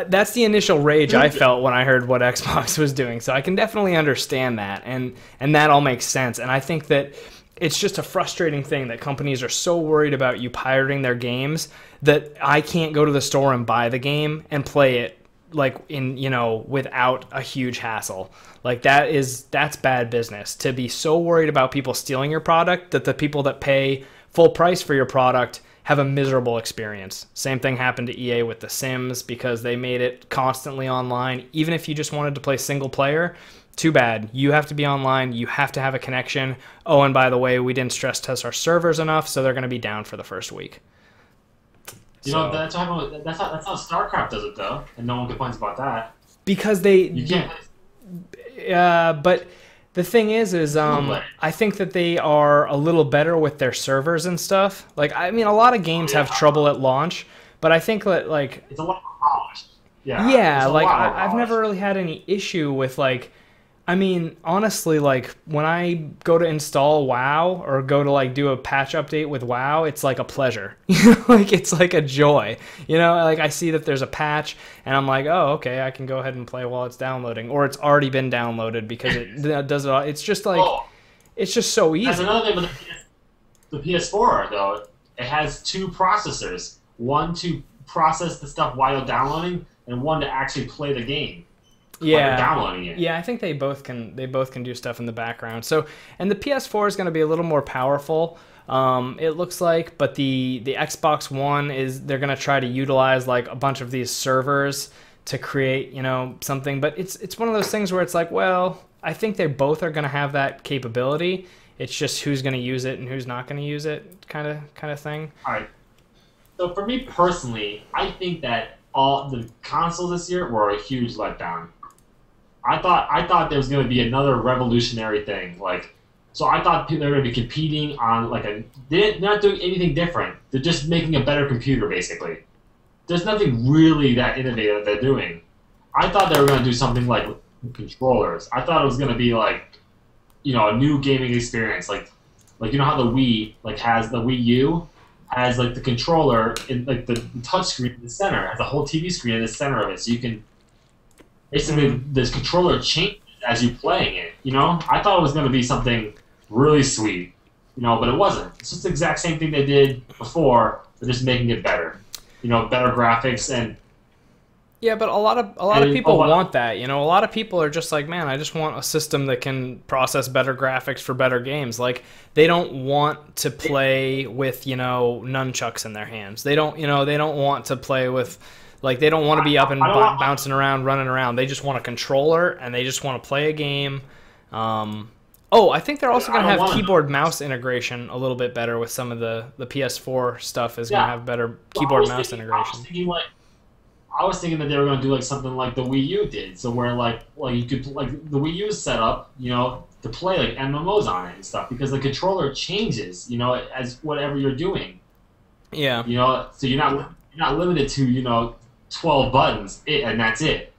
that's the initial rage I felt when I heard what Xbox was doing. So I can definitely understand that, and that all makes sense. And I think that it's just a frustrating thing that companies are so worried about you pirating their games that I can't go to the store and buy the game and play it like without a huge hassle. Like that's bad business, to be so worried about people stealing your product that the people that pay full price for your product have a miserable experience. Same thing happened to EA with The Sims because they made it constantly online. Even if you just wanted to play single player, too bad. You have to be online. You have to have a connection. Oh, and by the way, we didn't stress test our servers enough, so they're going to be down for the first week. You know, that's how StarCraft does it, though, and no one complains about that. Because you can't. But the thing is I think that they are a little better with their servers and stuff. Like, I mean, a lot of games have trouble at launch, but I think that, like, it's a lot more polished. Yeah, like I've never really had any issue with, like, I mean, honestly, like, when I go to install WoW or go to, like, do a patch update with WoW, it's like a pleasure. Like, it's like a joy. You know, like, I see that there's a patch, and I'm like, oh, okay, I can go ahead and play while it's downloading. Or it's already been downloaded because it does it all. It's just, like, it's just so easy. That's another thing with the PS4, though. It has 2 processors. One to process the stuff while you're downloading, and one to actually play the game. Downloading it. Yeah, I think they both can do stuff in the background. So, and the PS4 is going to be a little more powerful, it looks like, but the Xbox One they're going to try to utilize, like, a bunch of these servers to create, you know, something, but it's one of those things where it's like, well, I think they both are going to have that capability. It's just who's going to use it and who's not going to use it, kind of thing. All right. So for me personally, I think that all the consoles this year were a huge letdown. I thought there was going to be another revolutionary thing. Like, so I thought people were going to be competing on, like, they're not doing anything different. They're just making a better computer, basically. There's nothing really that innovative they're doing. I thought they were going to do something like controllers. I thought it was going to be, like, you know, a new gaming experience. Like you know how the Wii, like, has the Wii U has, like, the controller in, like, the touch screen in the center, has a whole TV screen in the center of it, so you can. Basically, this controller changes as you're playing it, you know? I thought it was going to be something really sweet, you know, but it wasn't. It's just the exact same thing they did before, they're just making it better. You know, better graphics and... Yeah, but a lot of people want that, you know? A lot of people are just like, man, I just want a system that can process better graphics for better games. Like, they don't want to play with, you know, nunchucks in their hands. They don't want to play with... Like, they don't want to be up and bouncing around, running around. They just want a controller, and they just want to play a game. I think they're also going to have keyboard-mouse integration a little bit better with some of the PS4 stuff is going to have better keyboard-mouse integration. I was thinking that they were going to do, like, something like the Wii U did. So where, like you could, like, the Wii U is set up, you know, to play, like, MMOs on it and stuff. Because the controller changes, you know, as whatever you're doing. Yeah. You know, so you're not limited to, you know, 12 buttons, and that's it.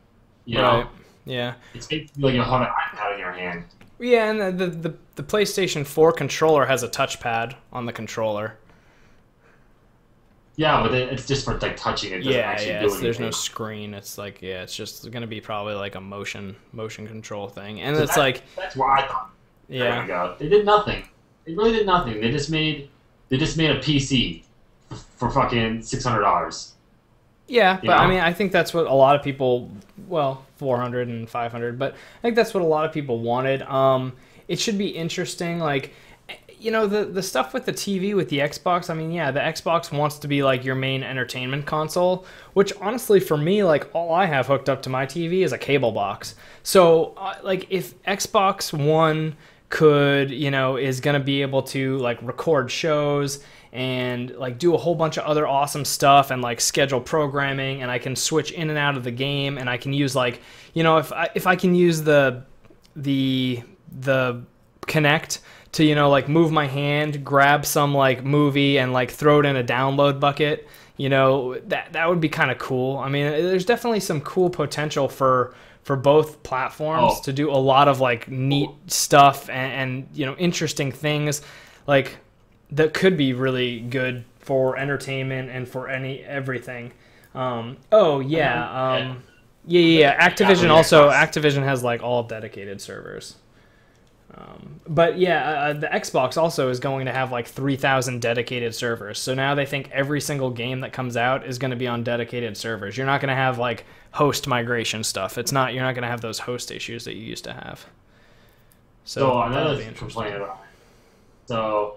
You know? Yeah. It's basically like you have an iPad in your hand. Yeah, and the PlayStation 4 controller has a touchpad on the controller. Yeah, but it's just for, like, touching it. There's no screen. It's like, it's just going to be probably like a motion control thing. And so it's like... That's why I thought. Yeah. There we go. They did nothing. They really did nothing. They just made a PC for fucking $600. Yeah, but I mean, I think that's what a lot of people, well, 400 and 500, but I think that's what a lot of people wanted. It should be interesting, like, you know, the stuff with the TV, with the Xbox, I mean, yeah, the Xbox wants to be, like, your main entertainment console, which, honestly, for me, like, all I have hooked up to my TV is a cable box. So, like, if Xbox One could, you know, is going to be able to, like, record shows and, like, do a whole bunch of other awesome stuff and, like, schedule programming, and I can switch in and out of the game, and I can use, like, you know, if I can use the Kinect to, you know, like, move my hand, grab some, like, movie and, like, throw it in a download bucket, you know, that would be kind of cool. I mean, there's definitely some cool potential for both platforms to do a lot of, like, neat stuff and you know, interesting things, like, that could be really good for entertainment and for everything. Activision has, like, all dedicated servers. But yeah, the Xbox also is going to have, like, 3,000 dedicated servers. So now they think every single game that comes out is going to be on dedicated servers. You're not going to have, like, host migration stuff. You're not going to have those host issues that you used to have. So another complaint about it. So,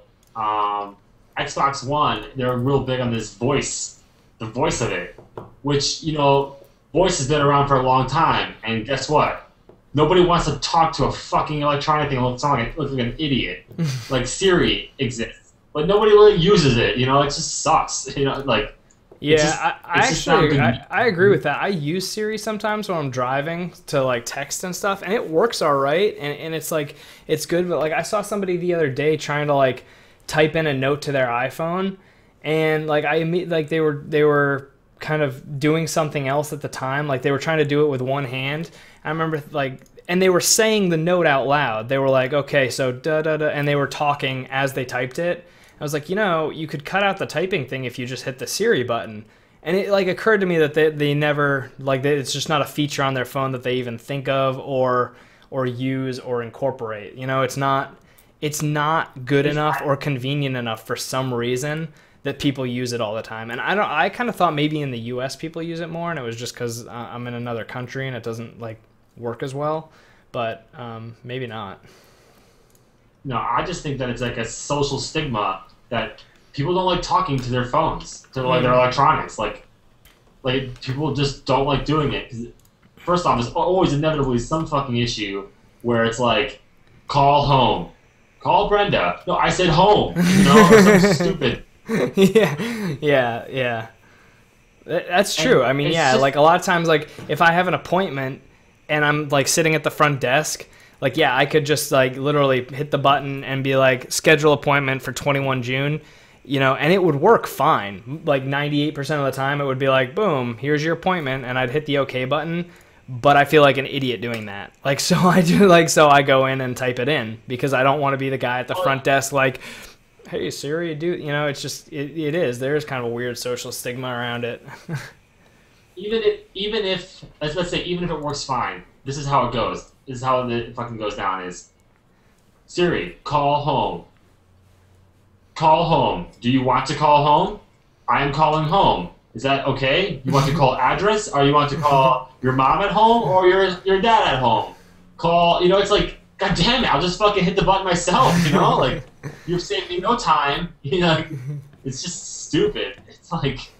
Xbox One, they're real big on this voice, the voice of it, which, you know, voice has been around for a long time, and guess what? Nobody wants to talk to a fucking electronic thing. It looks like an idiot. Like Siri exists, but nobody really uses it. You know, it just sucks. You know, like. Yeah, I agree with that. I use Siri sometimes when I'm driving to like text and stuff, and it works all right, and it's like it's good. But like I saw somebody the other day trying to like type in a note to their iPhone, and like they were kind of doing something else at the time. Like they were trying to do it with one hand. I remember like, and they were saying the note out loud. They were like, okay, so da da da, and they were talking as they typed it. I was like, you know, you could cut out the typing thing if you just hit the Siri button. And it like occurred to me that they never like it's just not a feature on their phone that they even think of or use or incorporate. You know, it's not good enough or convenient enough for some reason that people use it all the time. And I kind of thought maybe in the US people use it more, and it was just because I'm in another country and it doesn't like work as well. But maybe not. No, I just think that it's like a social stigma that people don't like talking to their phones, to like their electronics. Like people just don't like doing it. 'Cause first off, there's always inevitably some fucking issue where it's like, call home, call Brenda. No, I said home. You know, or something stupid. Yeah. That's true. I mean, yeah, like a lot of times, like if I have an appointment and I'm like sitting at the front desk. Like, yeah, I could just, like, literally hit the button and be like, schedule appointment for 21 June, you know, and it would work fine. Like, 98% of the time, it would be like, boom, here's your appointment, and I'd hit the OK button, but I feel like an idiot doing that. Like, so I go in and type it in, because I don't want to be the guy at the front desk like, hey, Siri, you know, it's just, it is. There is kind of a weird social stigma around it. even if let's say, even if it works fine, this is how it goes. This is how it fucking goes down is, Siri, call home. Call home. Do you want to call home? I am calling home. Is that okay? You want to call address? Or you want to call your mom at home or your dad at home? Call, you know, it's like, God damn it, I'll just fucking hit the button myself, you know? Like, you've saved me no time. You know, it's just stupid. It's like,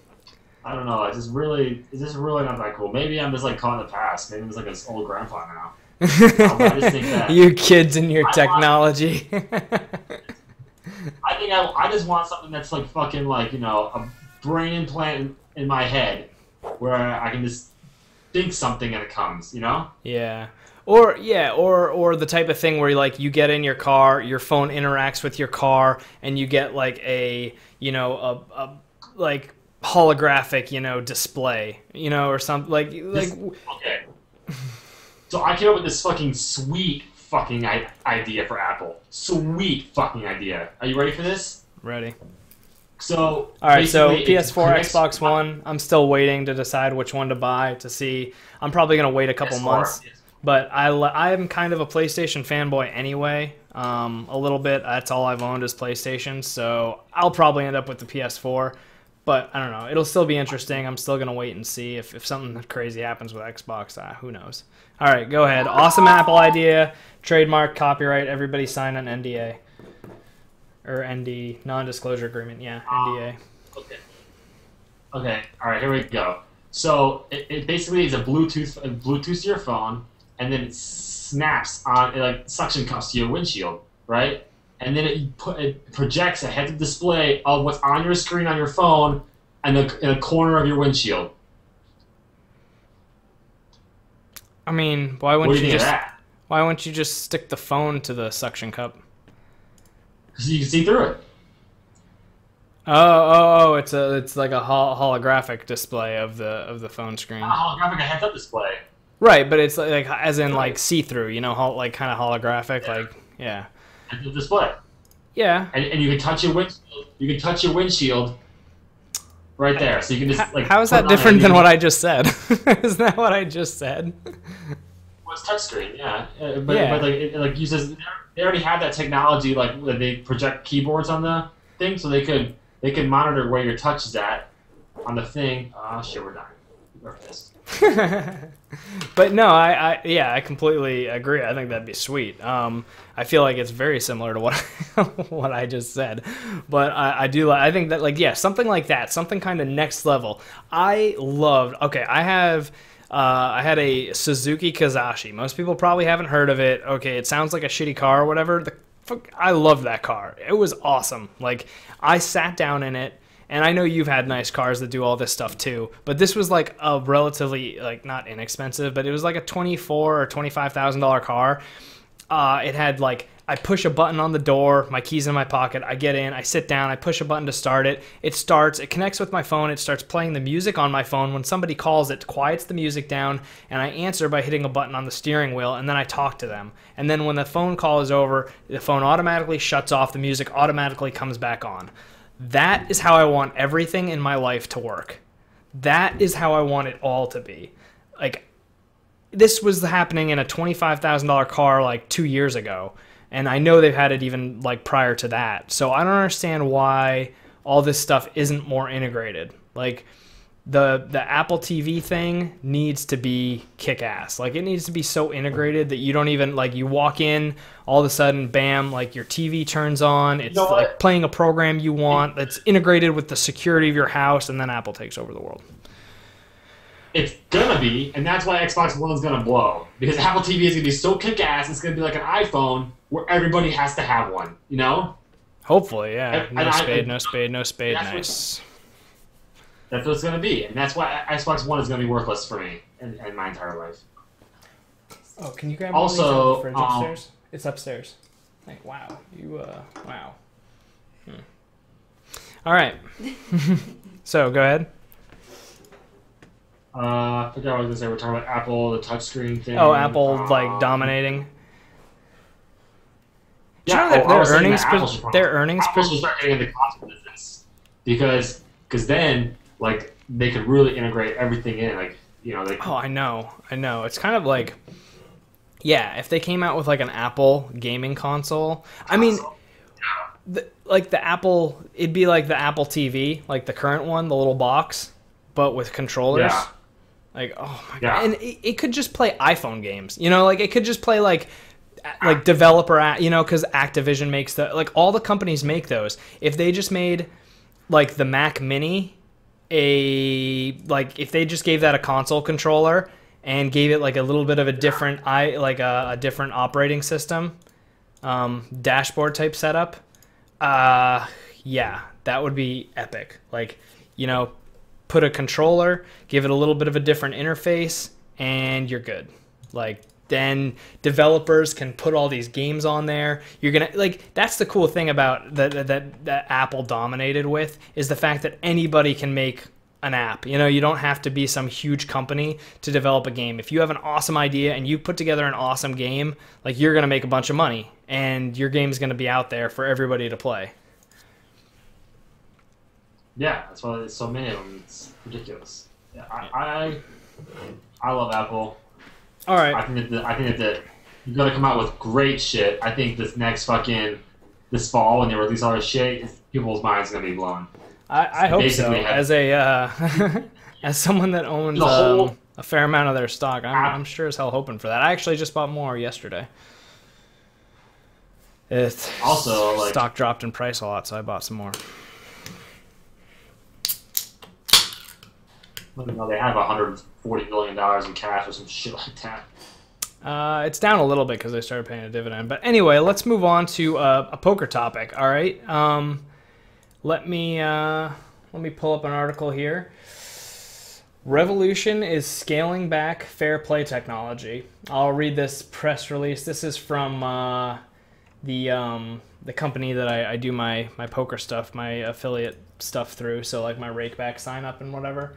I don't know, it's just really not that cool. Maybe I'm just like caught in the past. Maybe I'm just like an old grandpa now. I just think that you kids and your technology. I just want something that's like fucking like, you know, a brain implant in my head where I can just think something and it comes, you know? Yeah. Or the type of thing where like you get in your car, your phone interacts with your car, and you get like a, you know, a like holographic, you know, display, you know, or something like okay. So I came up with this fucking sweet fucking idea for Apple. Sweet fucking idea. Are you ready for this? Ready. So all right, so PS4, Xbox One. I'm still waiting to decide which one to buy. To see, I'm probably gonna wait a couple months. Yes. But I am kind of a PlayStation fanboy anyway. A little bit. That's all I've owned is PlayStation. So I'll probably end up with the PS4. But I don't know. It'll still be interesting. I'm still gonna wait and see if something crazy happens with Xbox. Who knows? All right, go ahead. Awesome Apple idea. Trademark, copyright. Everybody sign an NDA or ND, non-disclosure agreement. Yeah, NDA. Okay. Okay. All right. Here we go. So it basically is a Bluetooth to your phone, and then it snaps on, it like suction cups to your windshield, right? And then it projects a heads-up display of what's on your screen on your phone and in a corner of your windshield. I mean, why wouldn't you just stick the phone to the suction cup? Because you can see through it. Oh! It's like a holographic display of the phone screen. A holographic, a heads-up display. Right, but it's like as in like see-through, you know, like kind of holographic, yeah. Like yeah. The display. Yeah. And you can touch your windshield. You can touch your windshield right there. So you can just like. How is that different than what I just said? Is that what I just said? Well, it's touchscreen, yeah. But like it like uses. They already have that technology, like they project keyboards on the thing, so they could monitor where your touch is at on the thing. Oh shit, we're done. We're pissed. But no, yeah, I completely agree. I think that'd be sweet. I feel like it's very similar to what what I just said, but I do. I think that, like, yeah, something like that, something kind of next level. I loved. Okay, I had a Suzuki Kazashi. Most people probably haven't heard of it. Okay, it sounds like a shitty car or whatever. I loved that car. It was awesome. Like, I sat down in it. And I know you've had nice cars that do all this stuff too, but this was like a relatively, like, not inexpensive, but it was like a $24,000 or $25,000 car. It had, like, I push a button on the door, my keys in my pocket, I get in, I sit down, I push a button to start it. It starts, it connects with my phone, it starts playing the music on my phone. When somebody calls, it quiets the music down, and I answer by hitting a button on the steering wheel, and then I talk to them. And then when the phone call is over, the phone automatically shuts off, the music automatically comes back on. That is how I want everything in my life to work. That is how I want it all to be. Like, this was happening in a $25,000 car like 2 years ago, and I know they've had it even like prior to that. So I don't understand why all this stuff isn't more integrated. Like, the Apple TV thing needs to be kick-ass. Like, it needs to be so integrated that you don't even, like, you walk in, all of a sudden, bam, like, your TV turns on. It's like playing a program you want that's integrated with the security of your house, and then Apple takes over the world. It's gonna be, and that's why Xbox One is gonna blow. Because Apple TV is gonna be so kick-ass, it's gonna be like an iPhone where everybody has to have one, you know? Hopefully, yeah. And No I- spade, no spade, no spade, That's nice. That's what it's gonna be, and that's why Xbox One is gonna be worthless for me in my entire life. Oh, can you grab Also, one of these out of the fridge upstairs? It's upstairs. Like, wow. Wow. All right. So, go ahead. I forgot what I was gonna say. We're talking about Apple, the touchscreen thing. Oh, Apple, like, dominating. Do you Yeah, know that I was saying that their earnings Apple should start getting into console business because then, like, they could really integrate everything in, like, you know, Oh, I know. It's kind of like, yeah, if they came out with, like, an Apple gaming console. I mean, like the Apple, it'd be like the Apple TV, like the current one, the little box, but with controllers. Yeah. Like, oh my Yeah. god. And it could just play iPhone games. You know, like, it could just play like developer, you know, because Activision makes like, all the companies make those. If they just made, like, the Mac Mini, like, if they just gave that a console controller and gave it, like, a little bit of a different a different operating system, dashboard type setup, yeah, that would be epic. Like, you know, put a controller, give it a little bit of a different interface, and you're good. Like, then developers can put all these games on there. You're gonna, like, that's the cool thing about that Apple dominated with, is the fact that anybody can make an app. You know, you don't have to be some huge company to develop a game. If you have an awesome idea and you put together an awesome game, like, you're gonna make a bunch of money, and your game's gonna be out there for everybody to play. Yeah, that's why there's so many of them. It's ridiculous. Yeah, I love Apple. All right. I think that you're gonna come out with great shit. I think this fall when they release all this shit, people's minds are gonna be blown. I hope so. As a as someone that owns a fair amount of their stock, I'm sure as hell hoping for that. I actually just bought more yesterday. Also, like, stock dropped in price a lot, so I bought some more. You know, they have $140 million in cash or some shit like that. It's down a little bit because they started paying a dividend. But anyway, let's move on to a poker topic. All right. Let me pull up an article here. Revolution is scaling back fair play technology. I'll read this press release. This is from the company that I do my poker stuff, my affiliate stuff through. So, like, my rakeback sign up and whatever.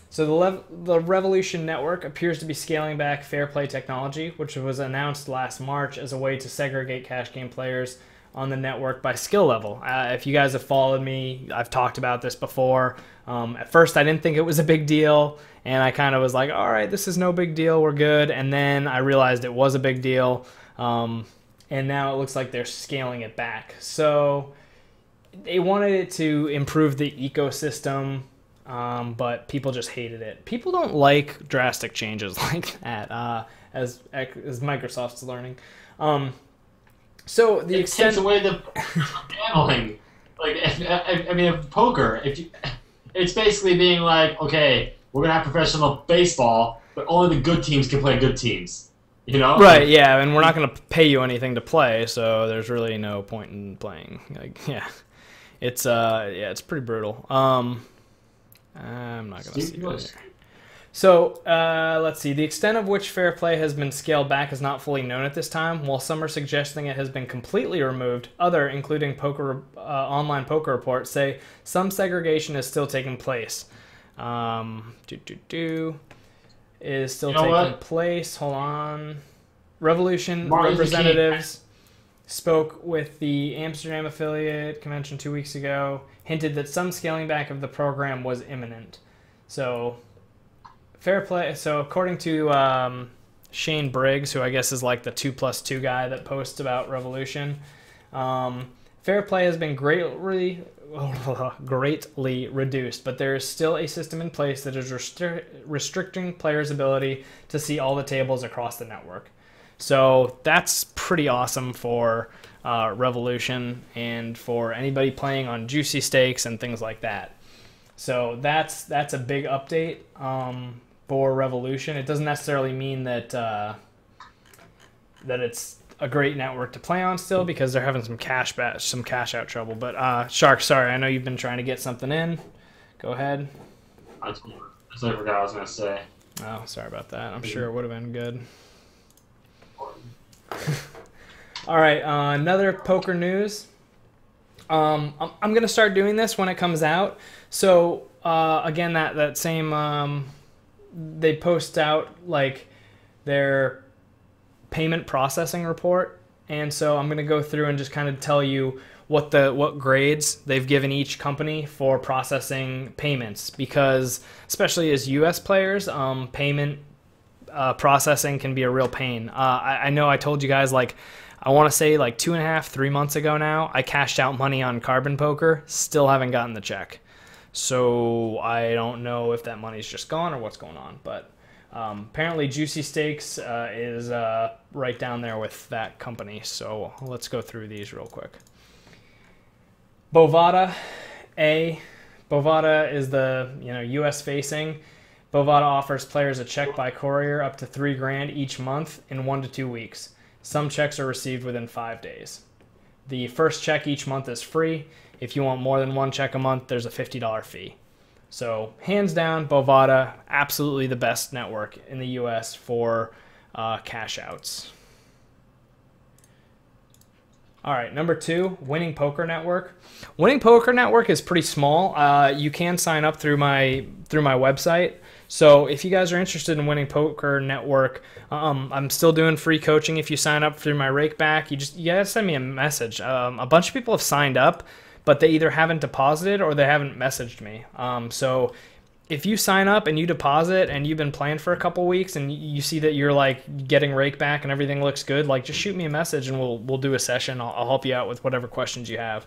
So the Revolution Network appears to be scaling back fair play technology, which was announced last March as a way to segregate cash game players on the network by skill level. If you guys have followed me, I've talked about this before. At first, I didn't think it was a big deal, and I kind of was like, all right, this is no big deal, we're good. And then I realized it was a big deal, and now it looks like they're scaling it back. So they wanted it to improve the ecosystem but people just hated it. People don't like drastic changes like that, as Microsoft's learning. So the extent takes away the gambling. Like, I mean, poker. It's basically being like, okay, we're gonna have professional baseball, but only the good teams can play good teams. You know? Right, yeah, and we're not going to pay you anything to play, so there's really no point in playing. Like, yeah, it's pretty brutal. I'm not going to see it. So, let's see. The extent of which fair play has been scaled back is not fully known at this time. While some are suggesting it has been completely removed, other, including online poker reports, say some segregation is still taking place. Is still taking place. Hold on. Revolution representatives spoke with the Amsterdam affiliate convention 2 weeks ago, hinted that some scaling back of the program was imminent. So, fair play. So, according to Shane Briggs, who I guess is like the 2+2 guy that posts about Revolution, fair play has been greatly reduced, but there is still a system in place that is restricting players' ability to see all the tables across the network. So that's pretty awesome for Revolution and for anybody playing on Juicy Stakes and things like that. So that's a big update for Revolution. It doesn't necessarily mean that that it's a great network to play on still, because they're having some cash out trouble. But Shark, sorry, I know you've been trying to get something in. Go ahead. I forgot what I was gonna say. Oh, sorry about that. I'm sure it would have been good. All right, another poker news. I'm gonna start doing this when it comes out. So again, that same they post out like their payment processing report, and so I'm going to go through and just kind of tell you what grades they've given each company for processing payments, because especially as US players, payment processing can be a real pain. I know I told you guys, like, I want to say like 2.5-3 months ago now, I cashed out money on Carbon Poker, still haven't gotten the check. So I don't know if that money's just gone or what's going on, but apparently Juicy Stakes is right down there with that company. So let's go through these real quick. Bovada is the US facing. Bovada offers players a check by courier up to $3,000 each month in 1 to 2 weeks. Some checks are received within 5 days. The first check each month is free. If you want more than one check a month, there's a $50 fee. So hands down, Bovada, absolutely the best network in the US for cash outs. All right, number 2, Winning Poker Network. Winning Poker Network is pretty small. You can sign up through my website. So if you guys are interested in Winning Poker Network, I'm still doing free coaching. If you sign up through my Rakeback, you gotta send me a message. A bunch of people have signed up, but they either haven't deposited or they haven't messaged me. So if you sign up and you deposit and you've been playing for a couple weeks and you see that you're like getting Rakeback and everything looks good, like just shoot me a message and we'll do a session. I'll help you out with whatever questions you have.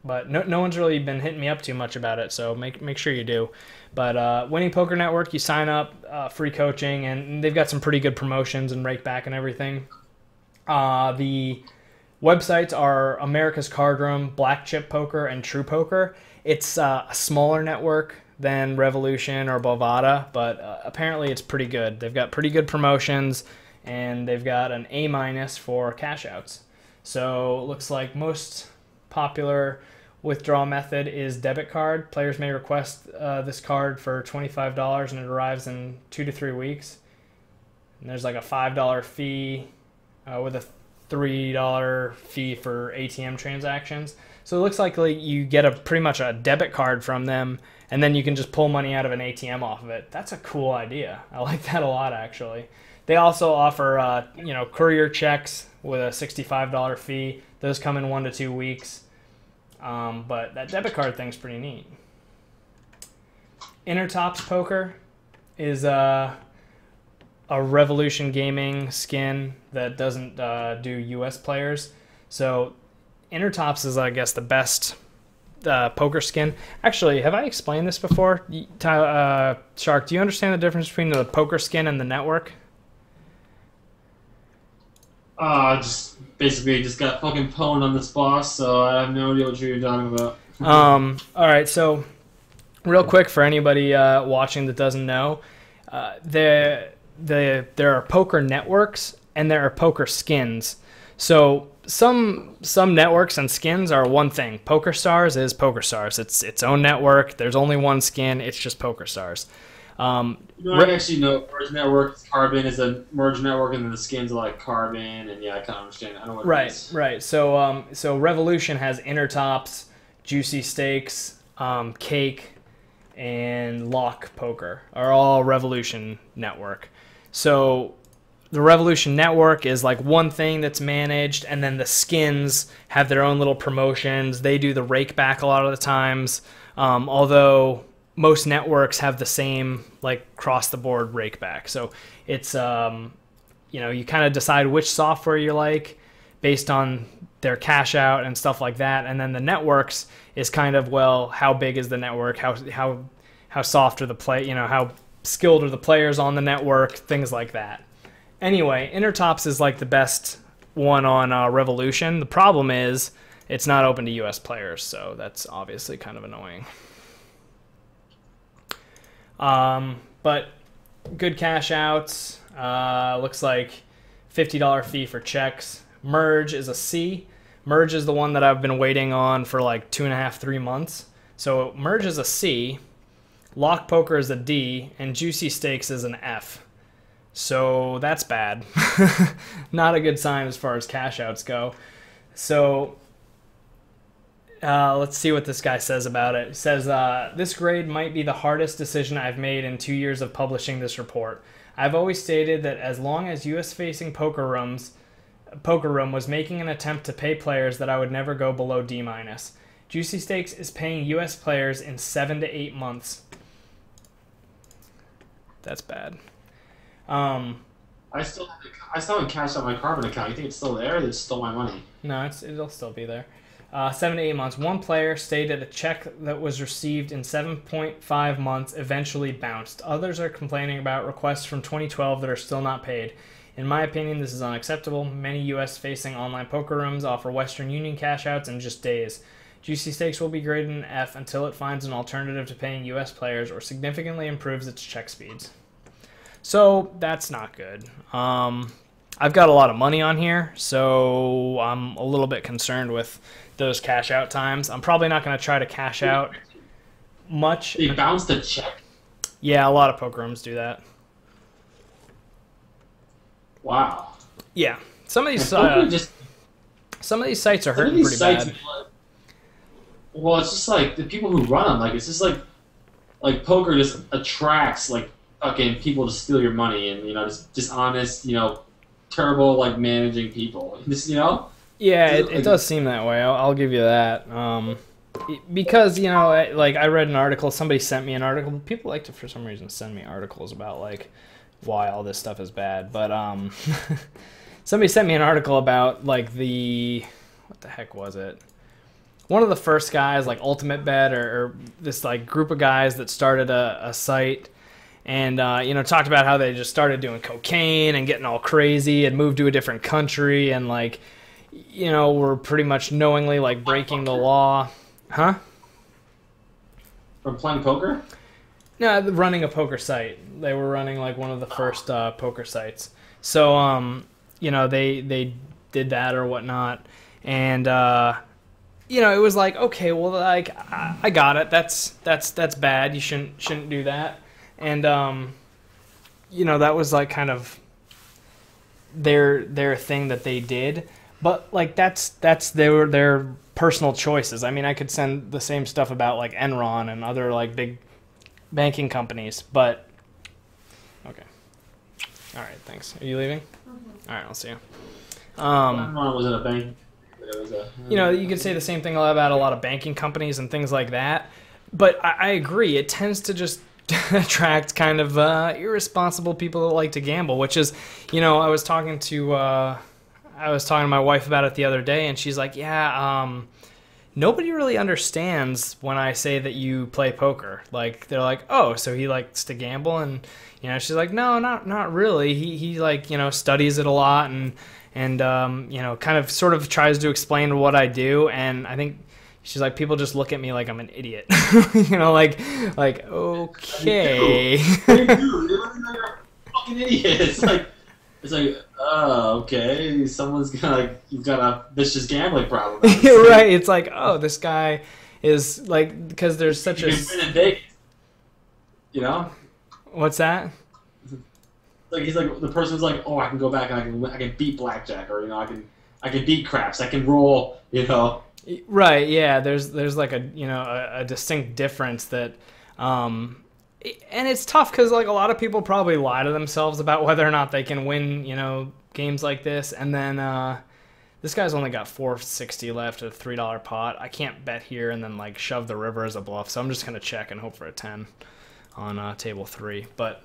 But no one's really been hitting me up too much about it, so make sure you do. But Winning Poker Network, you sign up, free coaching, and they've got some pretty good promotions and Rakeback and everything. The websites are America's Card Room, Black Chip Poker, and True Poker. It's a smaller network than Revolution or Bovada, but apparently it's pretty good. They've got pretty good promotions, and they've got an A- for cash outs. So it looks like most popular withdrawal method is debit card. Players may request this card for $25, and it arrives in 2 to 3 weeks. And there's like a $5 fee with a $3 fee for ATM transactions. So it looks like you get pretty much a debit card from them, and then you can just pull money out of an ATM off of it. That's a cool idea. I like that a lot, actually. They also offer courier checks with a $65 fee. Those come in 1 to 2 weeks. But that debit card thing's pretty neat. Intertops Poker is a Revolution Gaming skin that doesn't do US players. So Intertops is, I guess, the best poker skin. Actually, have I explained this before? Shark, do you understand the difference between the poker skin and the network? Just basically just got fucking pwned on this boss, so I have no idea what you're talking about. All right, so real quick for anybody watching that doesn't know, there are poker networks and there are poker skins. So some networks and skins are one thing. Poker Stars is Poker Stars. It's its own network. There's only one skin. It's just Poker Stars. I actually know Merge Network, Carbon is a Merge Network, and then the skins are like Carbon, and yeah, I kind of understand. I know what it is. Right. So Revolution has Intertops, Juicy Stakes, Cake, and Lock Poker are all Revolution Network. So the Revolution Network is like one thing that's managed, and then the skins have their own little promotions. They do the rake back a lot of the times, although most networks have the same like cross the board rake back. So it's you kind of decide which software you like based on their cash out and stuff like that. And then the networks is kind of, well, how big is the network? How soft are the how skilled are the players on the network? Things like that. Anyway, Intertops is like the best one on Revolution. The problem is it's not open to US players, so that's obviously kind of annoying. But good cash outs. Looks like $50 fee for checks. Merge is a C. Merge is the one that I've been waiting on for like 2.5, 3 months. So Merge is a C. Lock Poker is a D. And Juicy Stakes is an F. So that's bad. Not a good sign as far as cash outs go. So let's see what this guy says about it. It says, this grade might be the hardest decision I've made in 2 years of publishing this report. I've always stated that as long as US-facing Poker Room was making an attempt to pay players, that I would never go below D-. Juicy Stakes is paying US players in 7 to 8 months. That's bad. I still haven't cashed out my Carbon account. You think it's still there? They stole my money. No, it'll still be there. 7 to 8 months. One player stated a check that was received in 7.5 months eventually bounced. Others are complaining about requests from 2012 that are still not paid. In my opinion, this is unacceptable. Many US-facing online poker rooms offer Western Union cash outs in just days. Juicy Stakes will be graded an F until it finds an alternative to paying US players or significantly improves its check speeds. So that's not good. I've got a lot of money on here, so I'm a little bit concerned with those cash out times. I'm probably not going to try to cash out much. They bounced a check? Yeah, a lot of poker rooms do that. Wow. Yeah. Some of these sites are hurting pretty bad. Well, it's just like the people who run them, like it's just like poker just attracts like fucking people to steal your money and just dishonest, terrible like managing people. Yeah, it does seem that way. I'll give you that. Because like I read an article. Somebody sent me an article. People like to, for some reason, send me articles about like why all this stuff is bad. But somebody sent me an article about like what the heck was it? One of the first guys, like Ultimate Bet or this like group of guys that started a site. And, talked about how they just started doing cocaine and getting all crazy and moved to a different country and, like, were pretty much knowingly, like, breaking the law. Huh? From playing poker? No, running a poker site. They were running, like, one of the first poker sites. So, they did that or whatnot. And, it was like, okay, well, like, I got it. That's bad. You shouldn't do that. And, that was like kind of their thing that they did. But like that's their personal choices. I mean, I could send the same stuff about like Enron and other like big banking companies, but okay. All right, thanks. Are you leaving? Mm-hmm. All right, I'll see you. Enron wasn't a bank. It was you could say the same thing about a lot of banking companies and things like that. But I agree. It tends to just attract kind of irresponsible people that like to gamble, which is, I was talking to my wife about it the other day, and she's like, yeah, nobody really understands when I say that you play poker. Like, they're like, oh, so he likes to gamble? And, you know, she's like, no, not really. He like, you know, studies it a lot and you know, kind of sort of tries to explain what I do. And I think she's like, people just look at me like I'm an idiot. You know, like, okay. They do. They look like you're a fucking idiot. It's like, oh, okay. Someone's gonna, like, you've got a vicious gambling problem. Right. It's like, oh, this guy is like, because there's such a. You know? What's that? Like, he's like, the person's like, oh, I can go back and I can beat blackjack, or, you know, I can beat craps, I can roll, you know. Right. Yeah. There's like a, you know, a distinct difference that, and it's tough because, like, a lot of people probably lie to themselves about whether or not they can win, you know, games like this. And then this guy's only got 460 left at a $3 pot. I can't bet here and then, like, shove the river as a bluff. So I'm just gonna check and hope for a 10 on table 3. But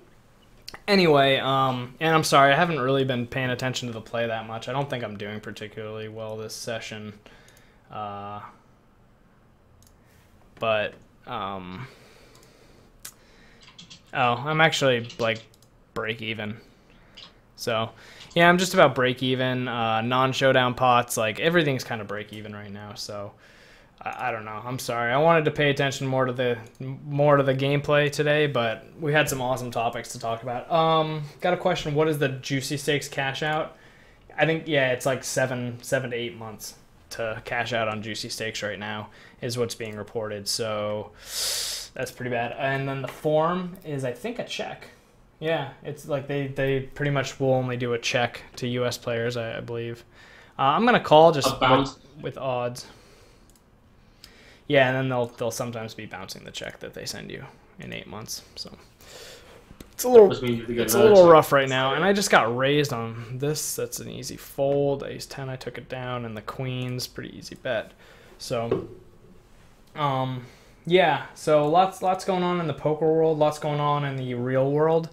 anyway, and I'm sorry, I haven't really been paying attention to the play that much. I don't think I'm doing particularly well this session. But oh, I'm actually, like, break even. So, yeah, I'm just about break even. Non-showdown pots, like, everything's kind of break even right now. So, I don't know. I'm sorry. I wanted to pay attention more to the gameplay today, but we had some awesome topics to talk about. Got a question. What is the Juicy Stakes cash out? I think, yeah, it's like 7 to 8 months to cash out on Juicy Stakes right now is what's being reported. So that's pretty bad. And then the form is, I think, a check. Yeah, it's like they pretty much will only do a check to U.S. players, I believe. I'm going to call just with odds. Yeah, and then they'll sometimes be bouncing the check that they send you in 8 months. So it's a little rough right now. And I just got raised on this. That's an easy fold. Ace 10, I took it down, and the queen's pretty easy bet. So yeah, so lots going on in the poker world, lots going on in the real world.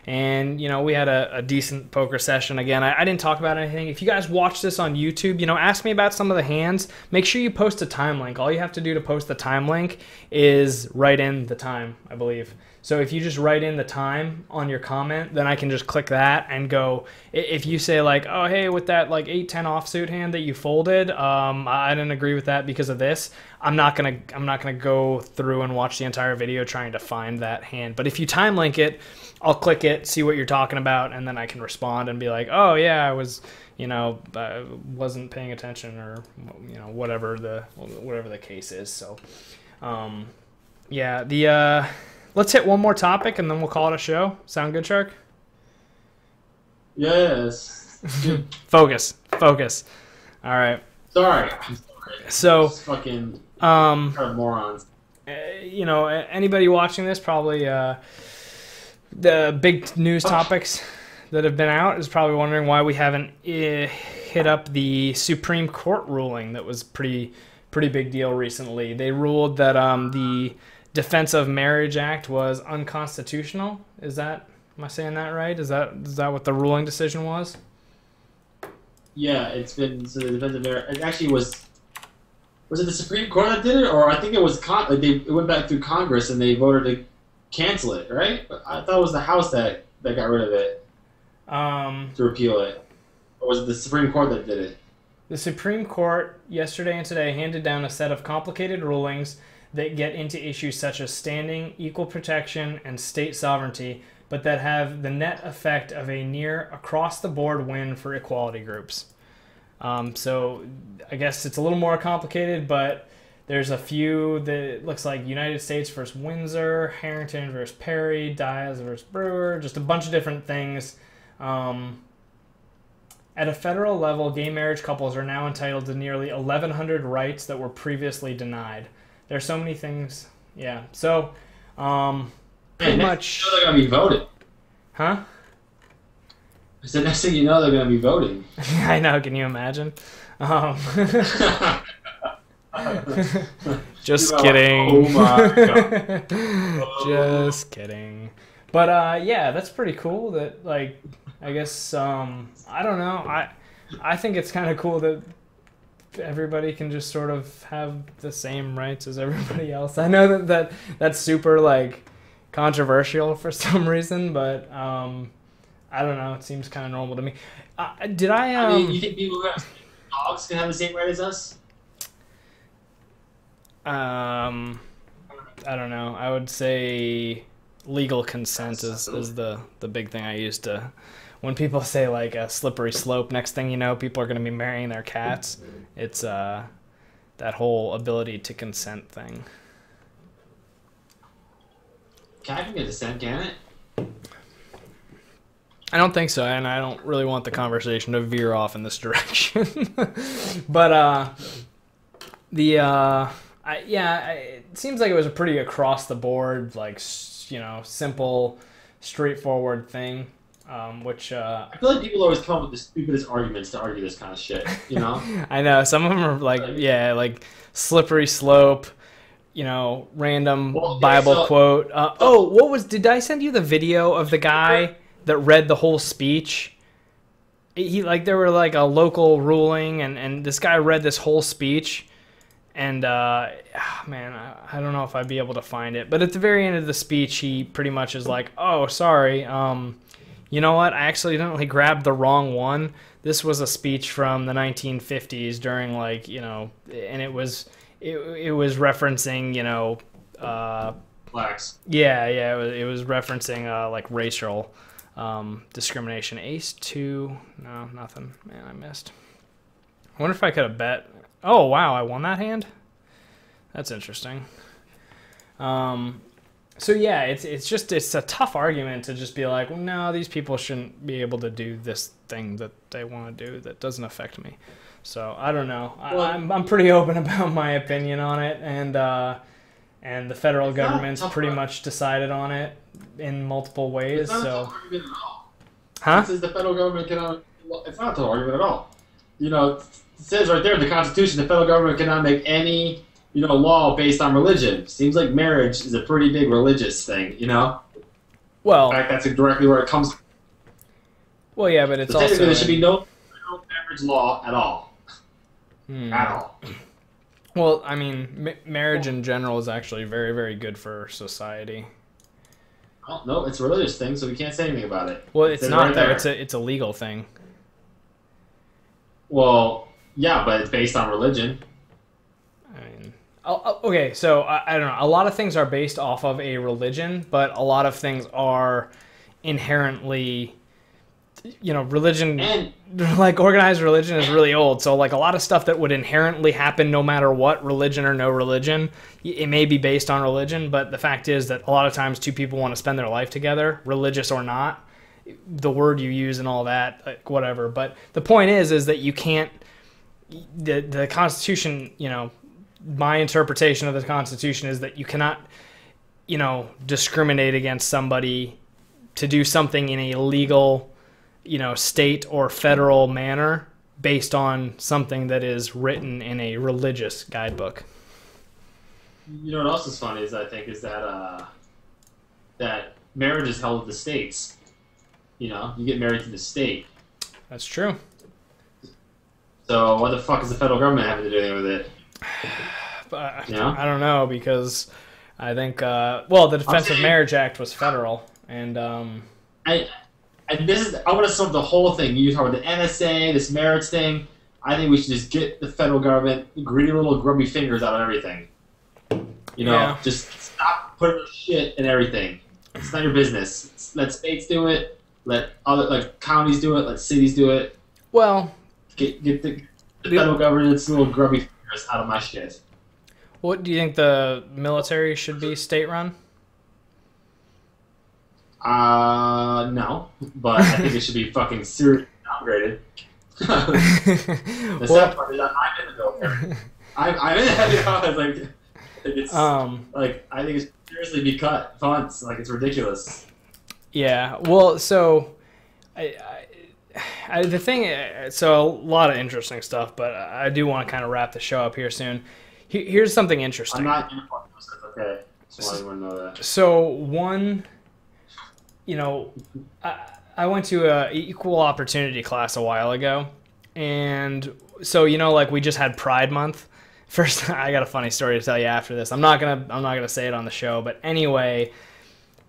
And, you know, we had a decent poker session. Again, I didn't talk about anything. If you guys watch this on YouTube, you know, ask me about some of the hands. Make sure you post a time link. All you have to do to post the time link is write in the time, I believe. So if you just write in the time on your comment, then I can just click that and go. If you say, like, oh, hey, with that, like, 8-10 offsuit hand that you folded, I didn't agree with that because of this. I'm not gonna go through and watch the entire video trying to find that hand. But if you time link it, I'll click it, see what you're talking about, and then I can respond and be like, oh, yeah, I was, you know, wasn't paying attention, or, you know, whatever the case is. So, yeah, let's hit one more topic, and then we'll call it a show. Sound good, Shark? Yes. Focus. All right. Sorry. So, fucking morons. You know, anybody watching this probably... the big news topics that have been out is probably wondering why we haven't hit up the Supreme Court ruling that was pretty big deal recently. They ruled that the Defense of Marriage Act was unconstitutional. Am I saying that right? Is that what the ruling decision was? Yeah, it's been, so the Defense of Marriage, it actually was it the Supreme Court that did it, or I think it was it went back through Congress and they voted to cancel it, right? I thought it was the House that got rid of it to repeal it. Or was it the Supreme Court that did it? The Supreme Court yesterday and today handed down a set of complicated rulings that get into issues such as standing, equal protection, and state sovereignty, but that have the net effect of a near across-the-board win for equality groups. So I guess it's a little more complicated, but there's a few that looks like United States versus Windsor, Harrington versus Perry, Diaz versus Brewer, just a bunch of different things. At a federal level, gay marriage couples are now entitled to nearly 1,100 rights that were previously denied. There's so many things. Yeah. So, pretty much. They're going to be voted. Huh? I said, next thing you know, they're going to be voting. I know. Can you imagine? Just kidding. Oh my god. Just kidding. But yeah, that's pretty cool that, like, I guess I don't know. I think it's kind of cool that everybody can just sort of have the same rights as everybody else. I know that's super like controversial for some reason, but I don't know. It seems kind of normal to me. Did I? I mean, you think people who have dogs can have the same right as us? I don't know. I would say legal consent is the big thing I use to. When people say like a slippery slope, next thing you know, people are going to be marrying their cats. It's that whole ability to consent thing. Cat can get consent, can it? I don't think so, and I don't really want the conversation to veer off in this direction. But it seems like it was a pretty across the board, like simple, straightforward thing. Which I feel like people always come up with the stupidest arguments to argue this kind of shit. You know? I know some of them are like slippery slope. Random Bible quote. Did I send you the video of the guy that read the whole speech? There were like a local ruling, and this guy read this whole speech, and man, I don't know if I'd be able to find it, but at the very end of the speech, he pretty much is like, "Oh, sorry, you know what? I accidentally grabbed the wrong one. This was a speech from the 1950s during and it was referencing blacks. Yeah, it was referencing like racial discrimination. Ace 2, no, nothing. Man, I missed. I wonder if I could have bet. Oh wow, I won that hand. That's interesting. So yeah, it's a tough argument to just be like, well, no, these people shouldn't be able to do this thing that they want to do that doesn't affect me. So I don't know. I'm pretty open about my opinion on it, and the federal government's pretty much decided on it in multiple ways. It's not so, a tough argument at all. huh? It says the federal government cannot. It's not a tough argument at all. It says right there in the Constitution, the federal government cannot make any law based on religion. Seems like marriage is a pretty big religious thing, Well, in fact, that's directly where it comes from. Well, yeah, but it's so also technically there should be no marriage law at all. At all. Well, I mean, marriage in general is actually very, very good for society. Oh, no, it's a religious thing, so we can't say anything about it. Well, it's not right though. there. It's a legal thing. Well, yeah, but it's based on religion. I mean, okay, so I don't know. A lot of things are based off of a religion, but a lot of things are inherently, religion, And like organized religion is really old. So like a lot of stuff that would inherently happen no matter what, religion or no religion, it may be based on religion, but the fact is that a lot of times two people want to spend their life together, religious or not. The word you use and all that, like whatever. But the point is that you can't, the Constitution, my interpretation of the Constitution is that you cannot, discriminate against somebody to do something in a legal, state or federal manner based on something that is written in a religious guidebook. what else is funny is that that marriage is held at the states. You get married to the state. That's true. So what the fuck is the federal government having to do anything with it? But I don't know, because I think the Defense of Marriage Act was federal, and I want to sum up the whole thing. You talk about the NSA, this marriage thing. I think we should just get the federal government greedy little grubby fingers out of everything. Just stop putting shit in everything. It's not your business. Let states do it. Let other counties do it. Let cities do it. Well, get the federal government's little grubby fingers out of my shit. What do you think the military should be state-run? No, but I think it should be fucking seriously downgraded. The sad part is I'm in the military. I'm in it. I think it should seriously be cut funds. Like, it's ridiculous. Yeah. Well, so a lot of interesting stuff, but I do want to kind of wrap the show up here soon. Here's something interesting. I'm not uniform, so it's okay. Just want everyone to know that. So one, I went to a equal opportunity class a while ago, And so, like we just had Pride Month. First, I got a funny story to tell you after this. I'm not gonna say it on the show, but anyway,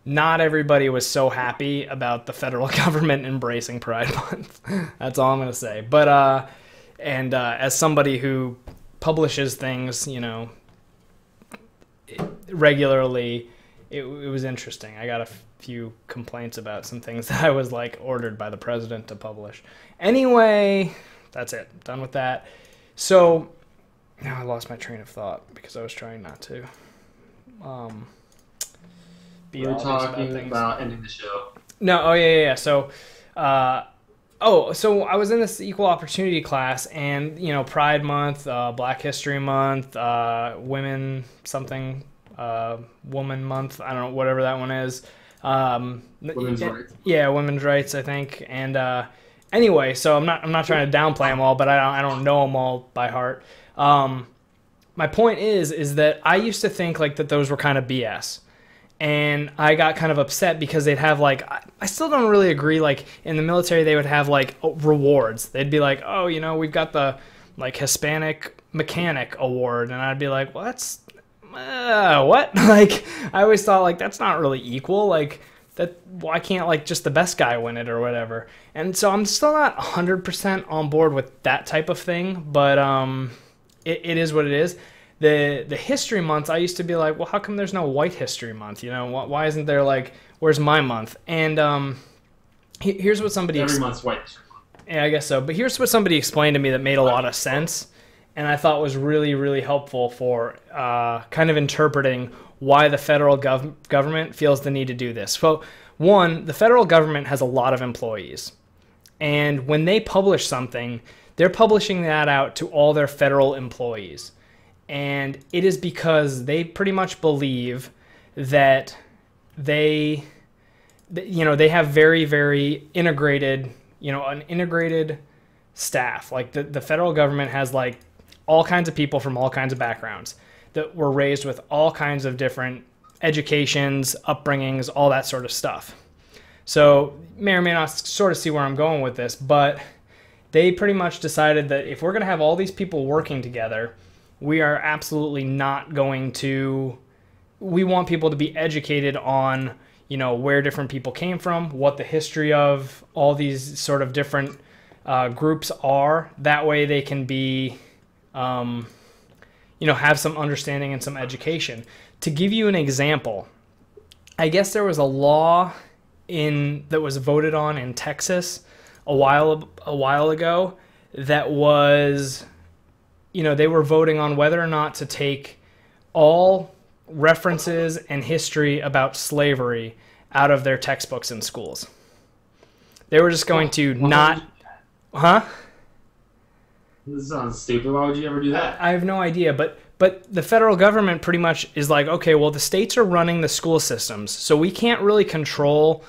not everybody was so happy about the federal government embracing Pride Month. That's all I'm gonna say. But as somebody who publishes things, regularly, it was interesting. I got a few complaints about some things that I was like ordered by the president to publish. Anyway, that's it. Done with that. So now I lost my train of thought because I was trying not to. We were talking about ending the show. No, oh yeah. So, so I was in this equal opportunity class, and Pride Month, Black History Month, Women something, Woman Month. I don't know, whatever that one is. Women's rights. Yeah, women's rights, I think. And anyway, so I'm not trying to downplay them all, but I don't know them all by heart. My point is that I used to think like that those were kind of BS. And I got kind of upset because they'd have like, I still don't really agree. Like in the military, they would have like rewards. They'd be like, oh, we've got the like Hispanic Mechanic Award. And I'd be like, well, that's, what? Like, I always thought like, that's not really equal. Like that, why can't like just the best guy win it or whatever? And so I'm still not 100% on board with that type of thing, but it is what it is. The history months, I used to be like, well, how come there's no white history month? Why isn't there like, where's my month? And here's what somebody... Every month's white history month. Yeah, I guess so. But here's what somebody explained to me that made a lot of sense, and I thought was really, really helpful for kind of interpreting why the federal government feels the need to do this. So, one, the federal government has a lot of employees. And when they publish something, they're publishing that out to all their federal employees. And it is because they pretty much believe that they have very, very integrated, an integrated staff. Like the federal government has like all kinds of people from all kinds of backgrounds that were raised with all kinds of different educations, upbringings, all that sort of stuff. So may or may not sort of see where I'm going with this, but they pretty much decided that if we're going to have all these people working together, we are absolutely not going to, we want people to be educated on, where different people came from, what the history of all these sort of different groups are. That way they can be, have some understanding and some education. To give you an example, I guess there was a law that was voted on in Texas a while ago that was... they were voting on whether or not to take all references and history about slavery out of their textbooks in schools. They were just going to not... Huh? This sounds stupid. Why would you ever do that? I have no idea, but the federal government pretty much is like, okay, well, the states are running the school systems, so we can't really control,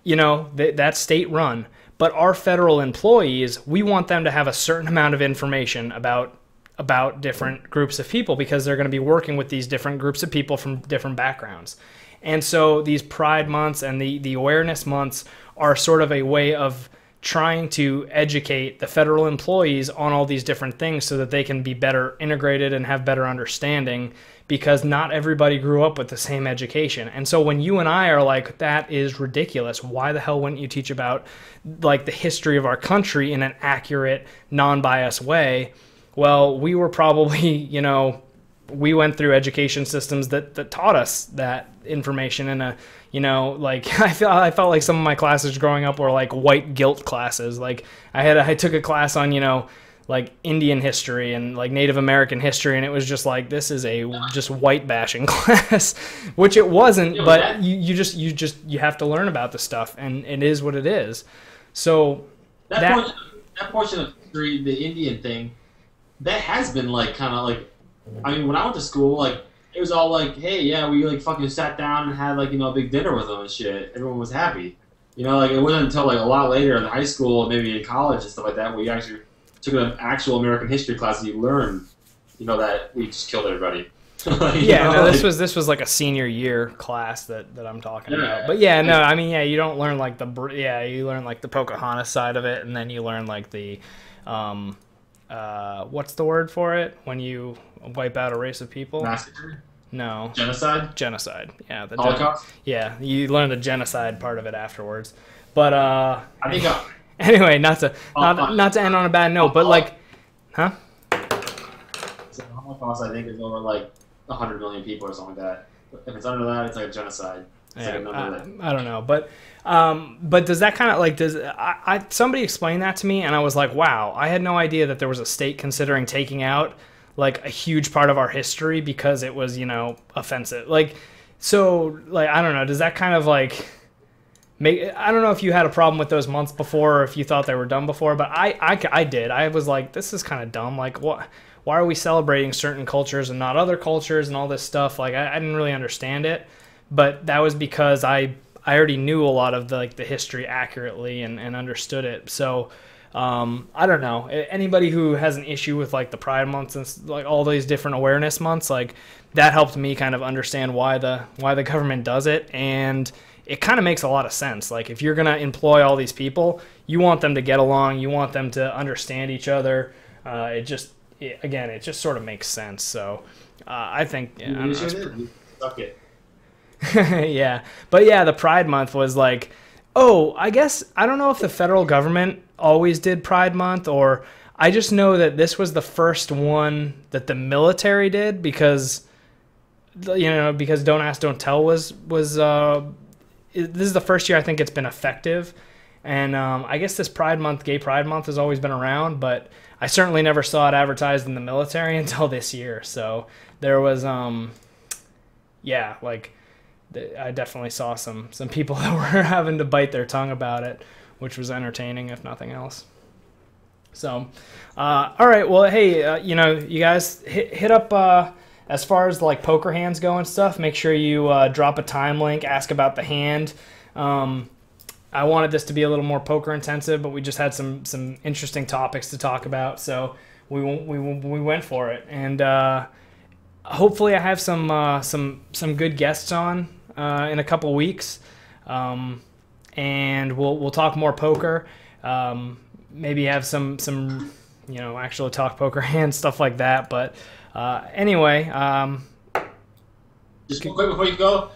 that state run. But our federal employees, we want them to have a certain amount of information about different groups of people because they're going to be working with these different groups of people from different backgrounds. And so these Pride months and the awareness months are sort of a way of trying to educate the federal employees on all these different things so that they can be better integrated and have better understanding, because not everybody grew up with the same education. And so when you and I are like, that is ridiculous, why the hell wouldn't you teach about like the history of our country in an accurate, non-biased way? Well, we were probably, we went through education systems that taught us that information in a, I felt like some of my classes growing up were like white guilt classes. Like I took a class on, like Indian history and like Native American history, and it was just like, this is a just white bashing class, which it wasn't, but you have to learn about the stuff, and it is what it is. So that portion of history, the Indian thing, that has been like kind of like, I mean, when I went to school, like it was all like, hey, yeah, we like fucking sat down and had like a big dinner with them and shit. Everyone was happy, like it wasn't until like a lot later in high school, maybe in college and stuff like that, where you actually took an actual American history class and you learned, that we just killed everybody. This was like a senior year class that I'm talking about. But you don't learn like you learn like the Pocahontas side of it, and then you learn like the what's the word for it when you wipe out a race of people? Massacre? No. Genocide? Genocide. Yeah. Holocaust? Yeah. You learn the genocide part of it afterwards. But I think. anyway, not to end on a bad note, but like, huh? So the Holocaust, I think, is over like 100 million people or something like that. If it's under that, it's like a genocide. It's Yeah, like a number that. I don't know, but does that kind of like somebody explained that to me, and I was like, wow, I had no idea that there was a state considering taking out like a huge part of our history because it was, you know, offensive. Like, so like I don't know, does that kind of like make, I don't know if you had a problem with those months before or if you thought they were dumb before, but I did. I was like, this is kind of dumb. Like, what? Why are we celebrating certain cultures and not other cultures and all this stuff? Like, I didn't really understand it, but that was because I already knew a lot of the history accurately and understood it. So I don't know. Anybody who has an issue with like the Pride months and like all these different awareness months, like that helped me kind of understand why the government does it, and it kind of makes a lot of sense. Like if you're gonna employ all these people, you want them to get along, you want them to understand each other. It just sort of makes sense. So I think Suck it. yeah, but yeah, the Pride Month was like, oh, I guess I don't know if the federal government always did Pride Month, or I just know that this was the first one that the military did because Don't Ask, Don't Tell was this is the first year I think it's been effective, and I guess this Pride Month, Gay Pride Month, has always been around, but I certainly never saw it advertised in the military until this year. So there was I definitely saw some people that were having to bite their tongue about it, which was entertaining if nothing else. So, all right, well, hey, you guys hit up as far as like poker hands go and stuff. Make sure you drop a time link, ask about the hand. I wanted this to be a little more poker intensive, but we just had some interesting topics to talk about, so we went for it, and hopefully I have some good guests on in a couple weeks, and we'll talk more poker. Maybe have some actual talk poker hands, stuff like that. But anyway, just real quick before you go,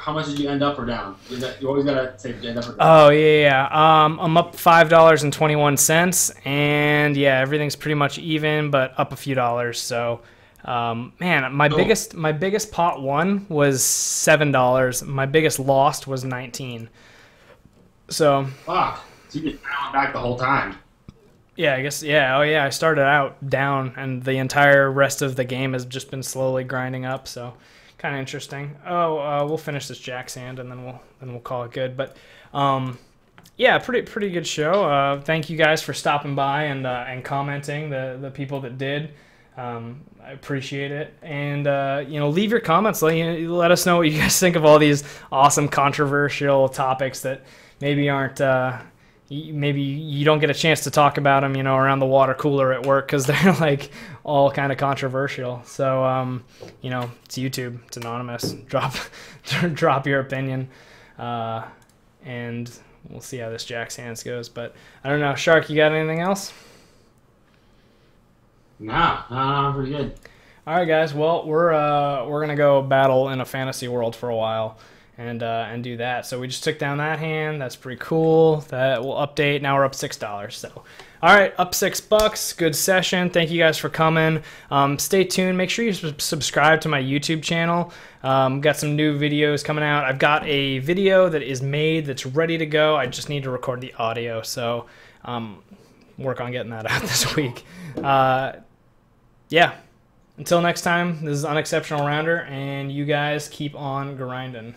how much did you end up or down? You always gotta say end up or down. Oh yeah. I'm up $5.21, and yeah, everything's pretty much even, but up a few dollars. So. Man, my biggest pot won was $7. My biggest lost was 19. So. Fuck. So you just down back the whole time. Yeah, I guess. Yeah. Oh yeah. I started out down, and the entire rest of the game has just been slowly grinding up. So, kind of interesting. Oh, we'll finish this Jack's hand, and then we'll call it good. But, yeah, pretty good show. Thank you guys for stopping by and commenting. The people that did. I appreciate it, and leave your comments. Let us know what you guys think of all these awesome controversial topics that maybe aren't maybe you don't get a chance to talk about them around the water cooler at work because they're like all kind of controversial. So it's YouTube, it's anonymous. Drop your opinion, and we'll see how this Jack's hands goes. But I don't know, Shark, you got anything else? Nah, pretty good. All right, guys. Well, we're gonna go battle in a fantasy world for a while, and do that. So we just took down that hand. That's pretty cool. That will update. Now we're up $6. So, all right, up $6. Good session. Thank you guys for coming. Stay tuned. Make sure you subscribe to my YouTube channel. Got some new videos coming out. I've got a video that is made that's ready to go. I just need to record the audio. So, work on getting that out this week. Yeah. Until next time, this is Unexceptional Rounder, and you guys keep on grinding.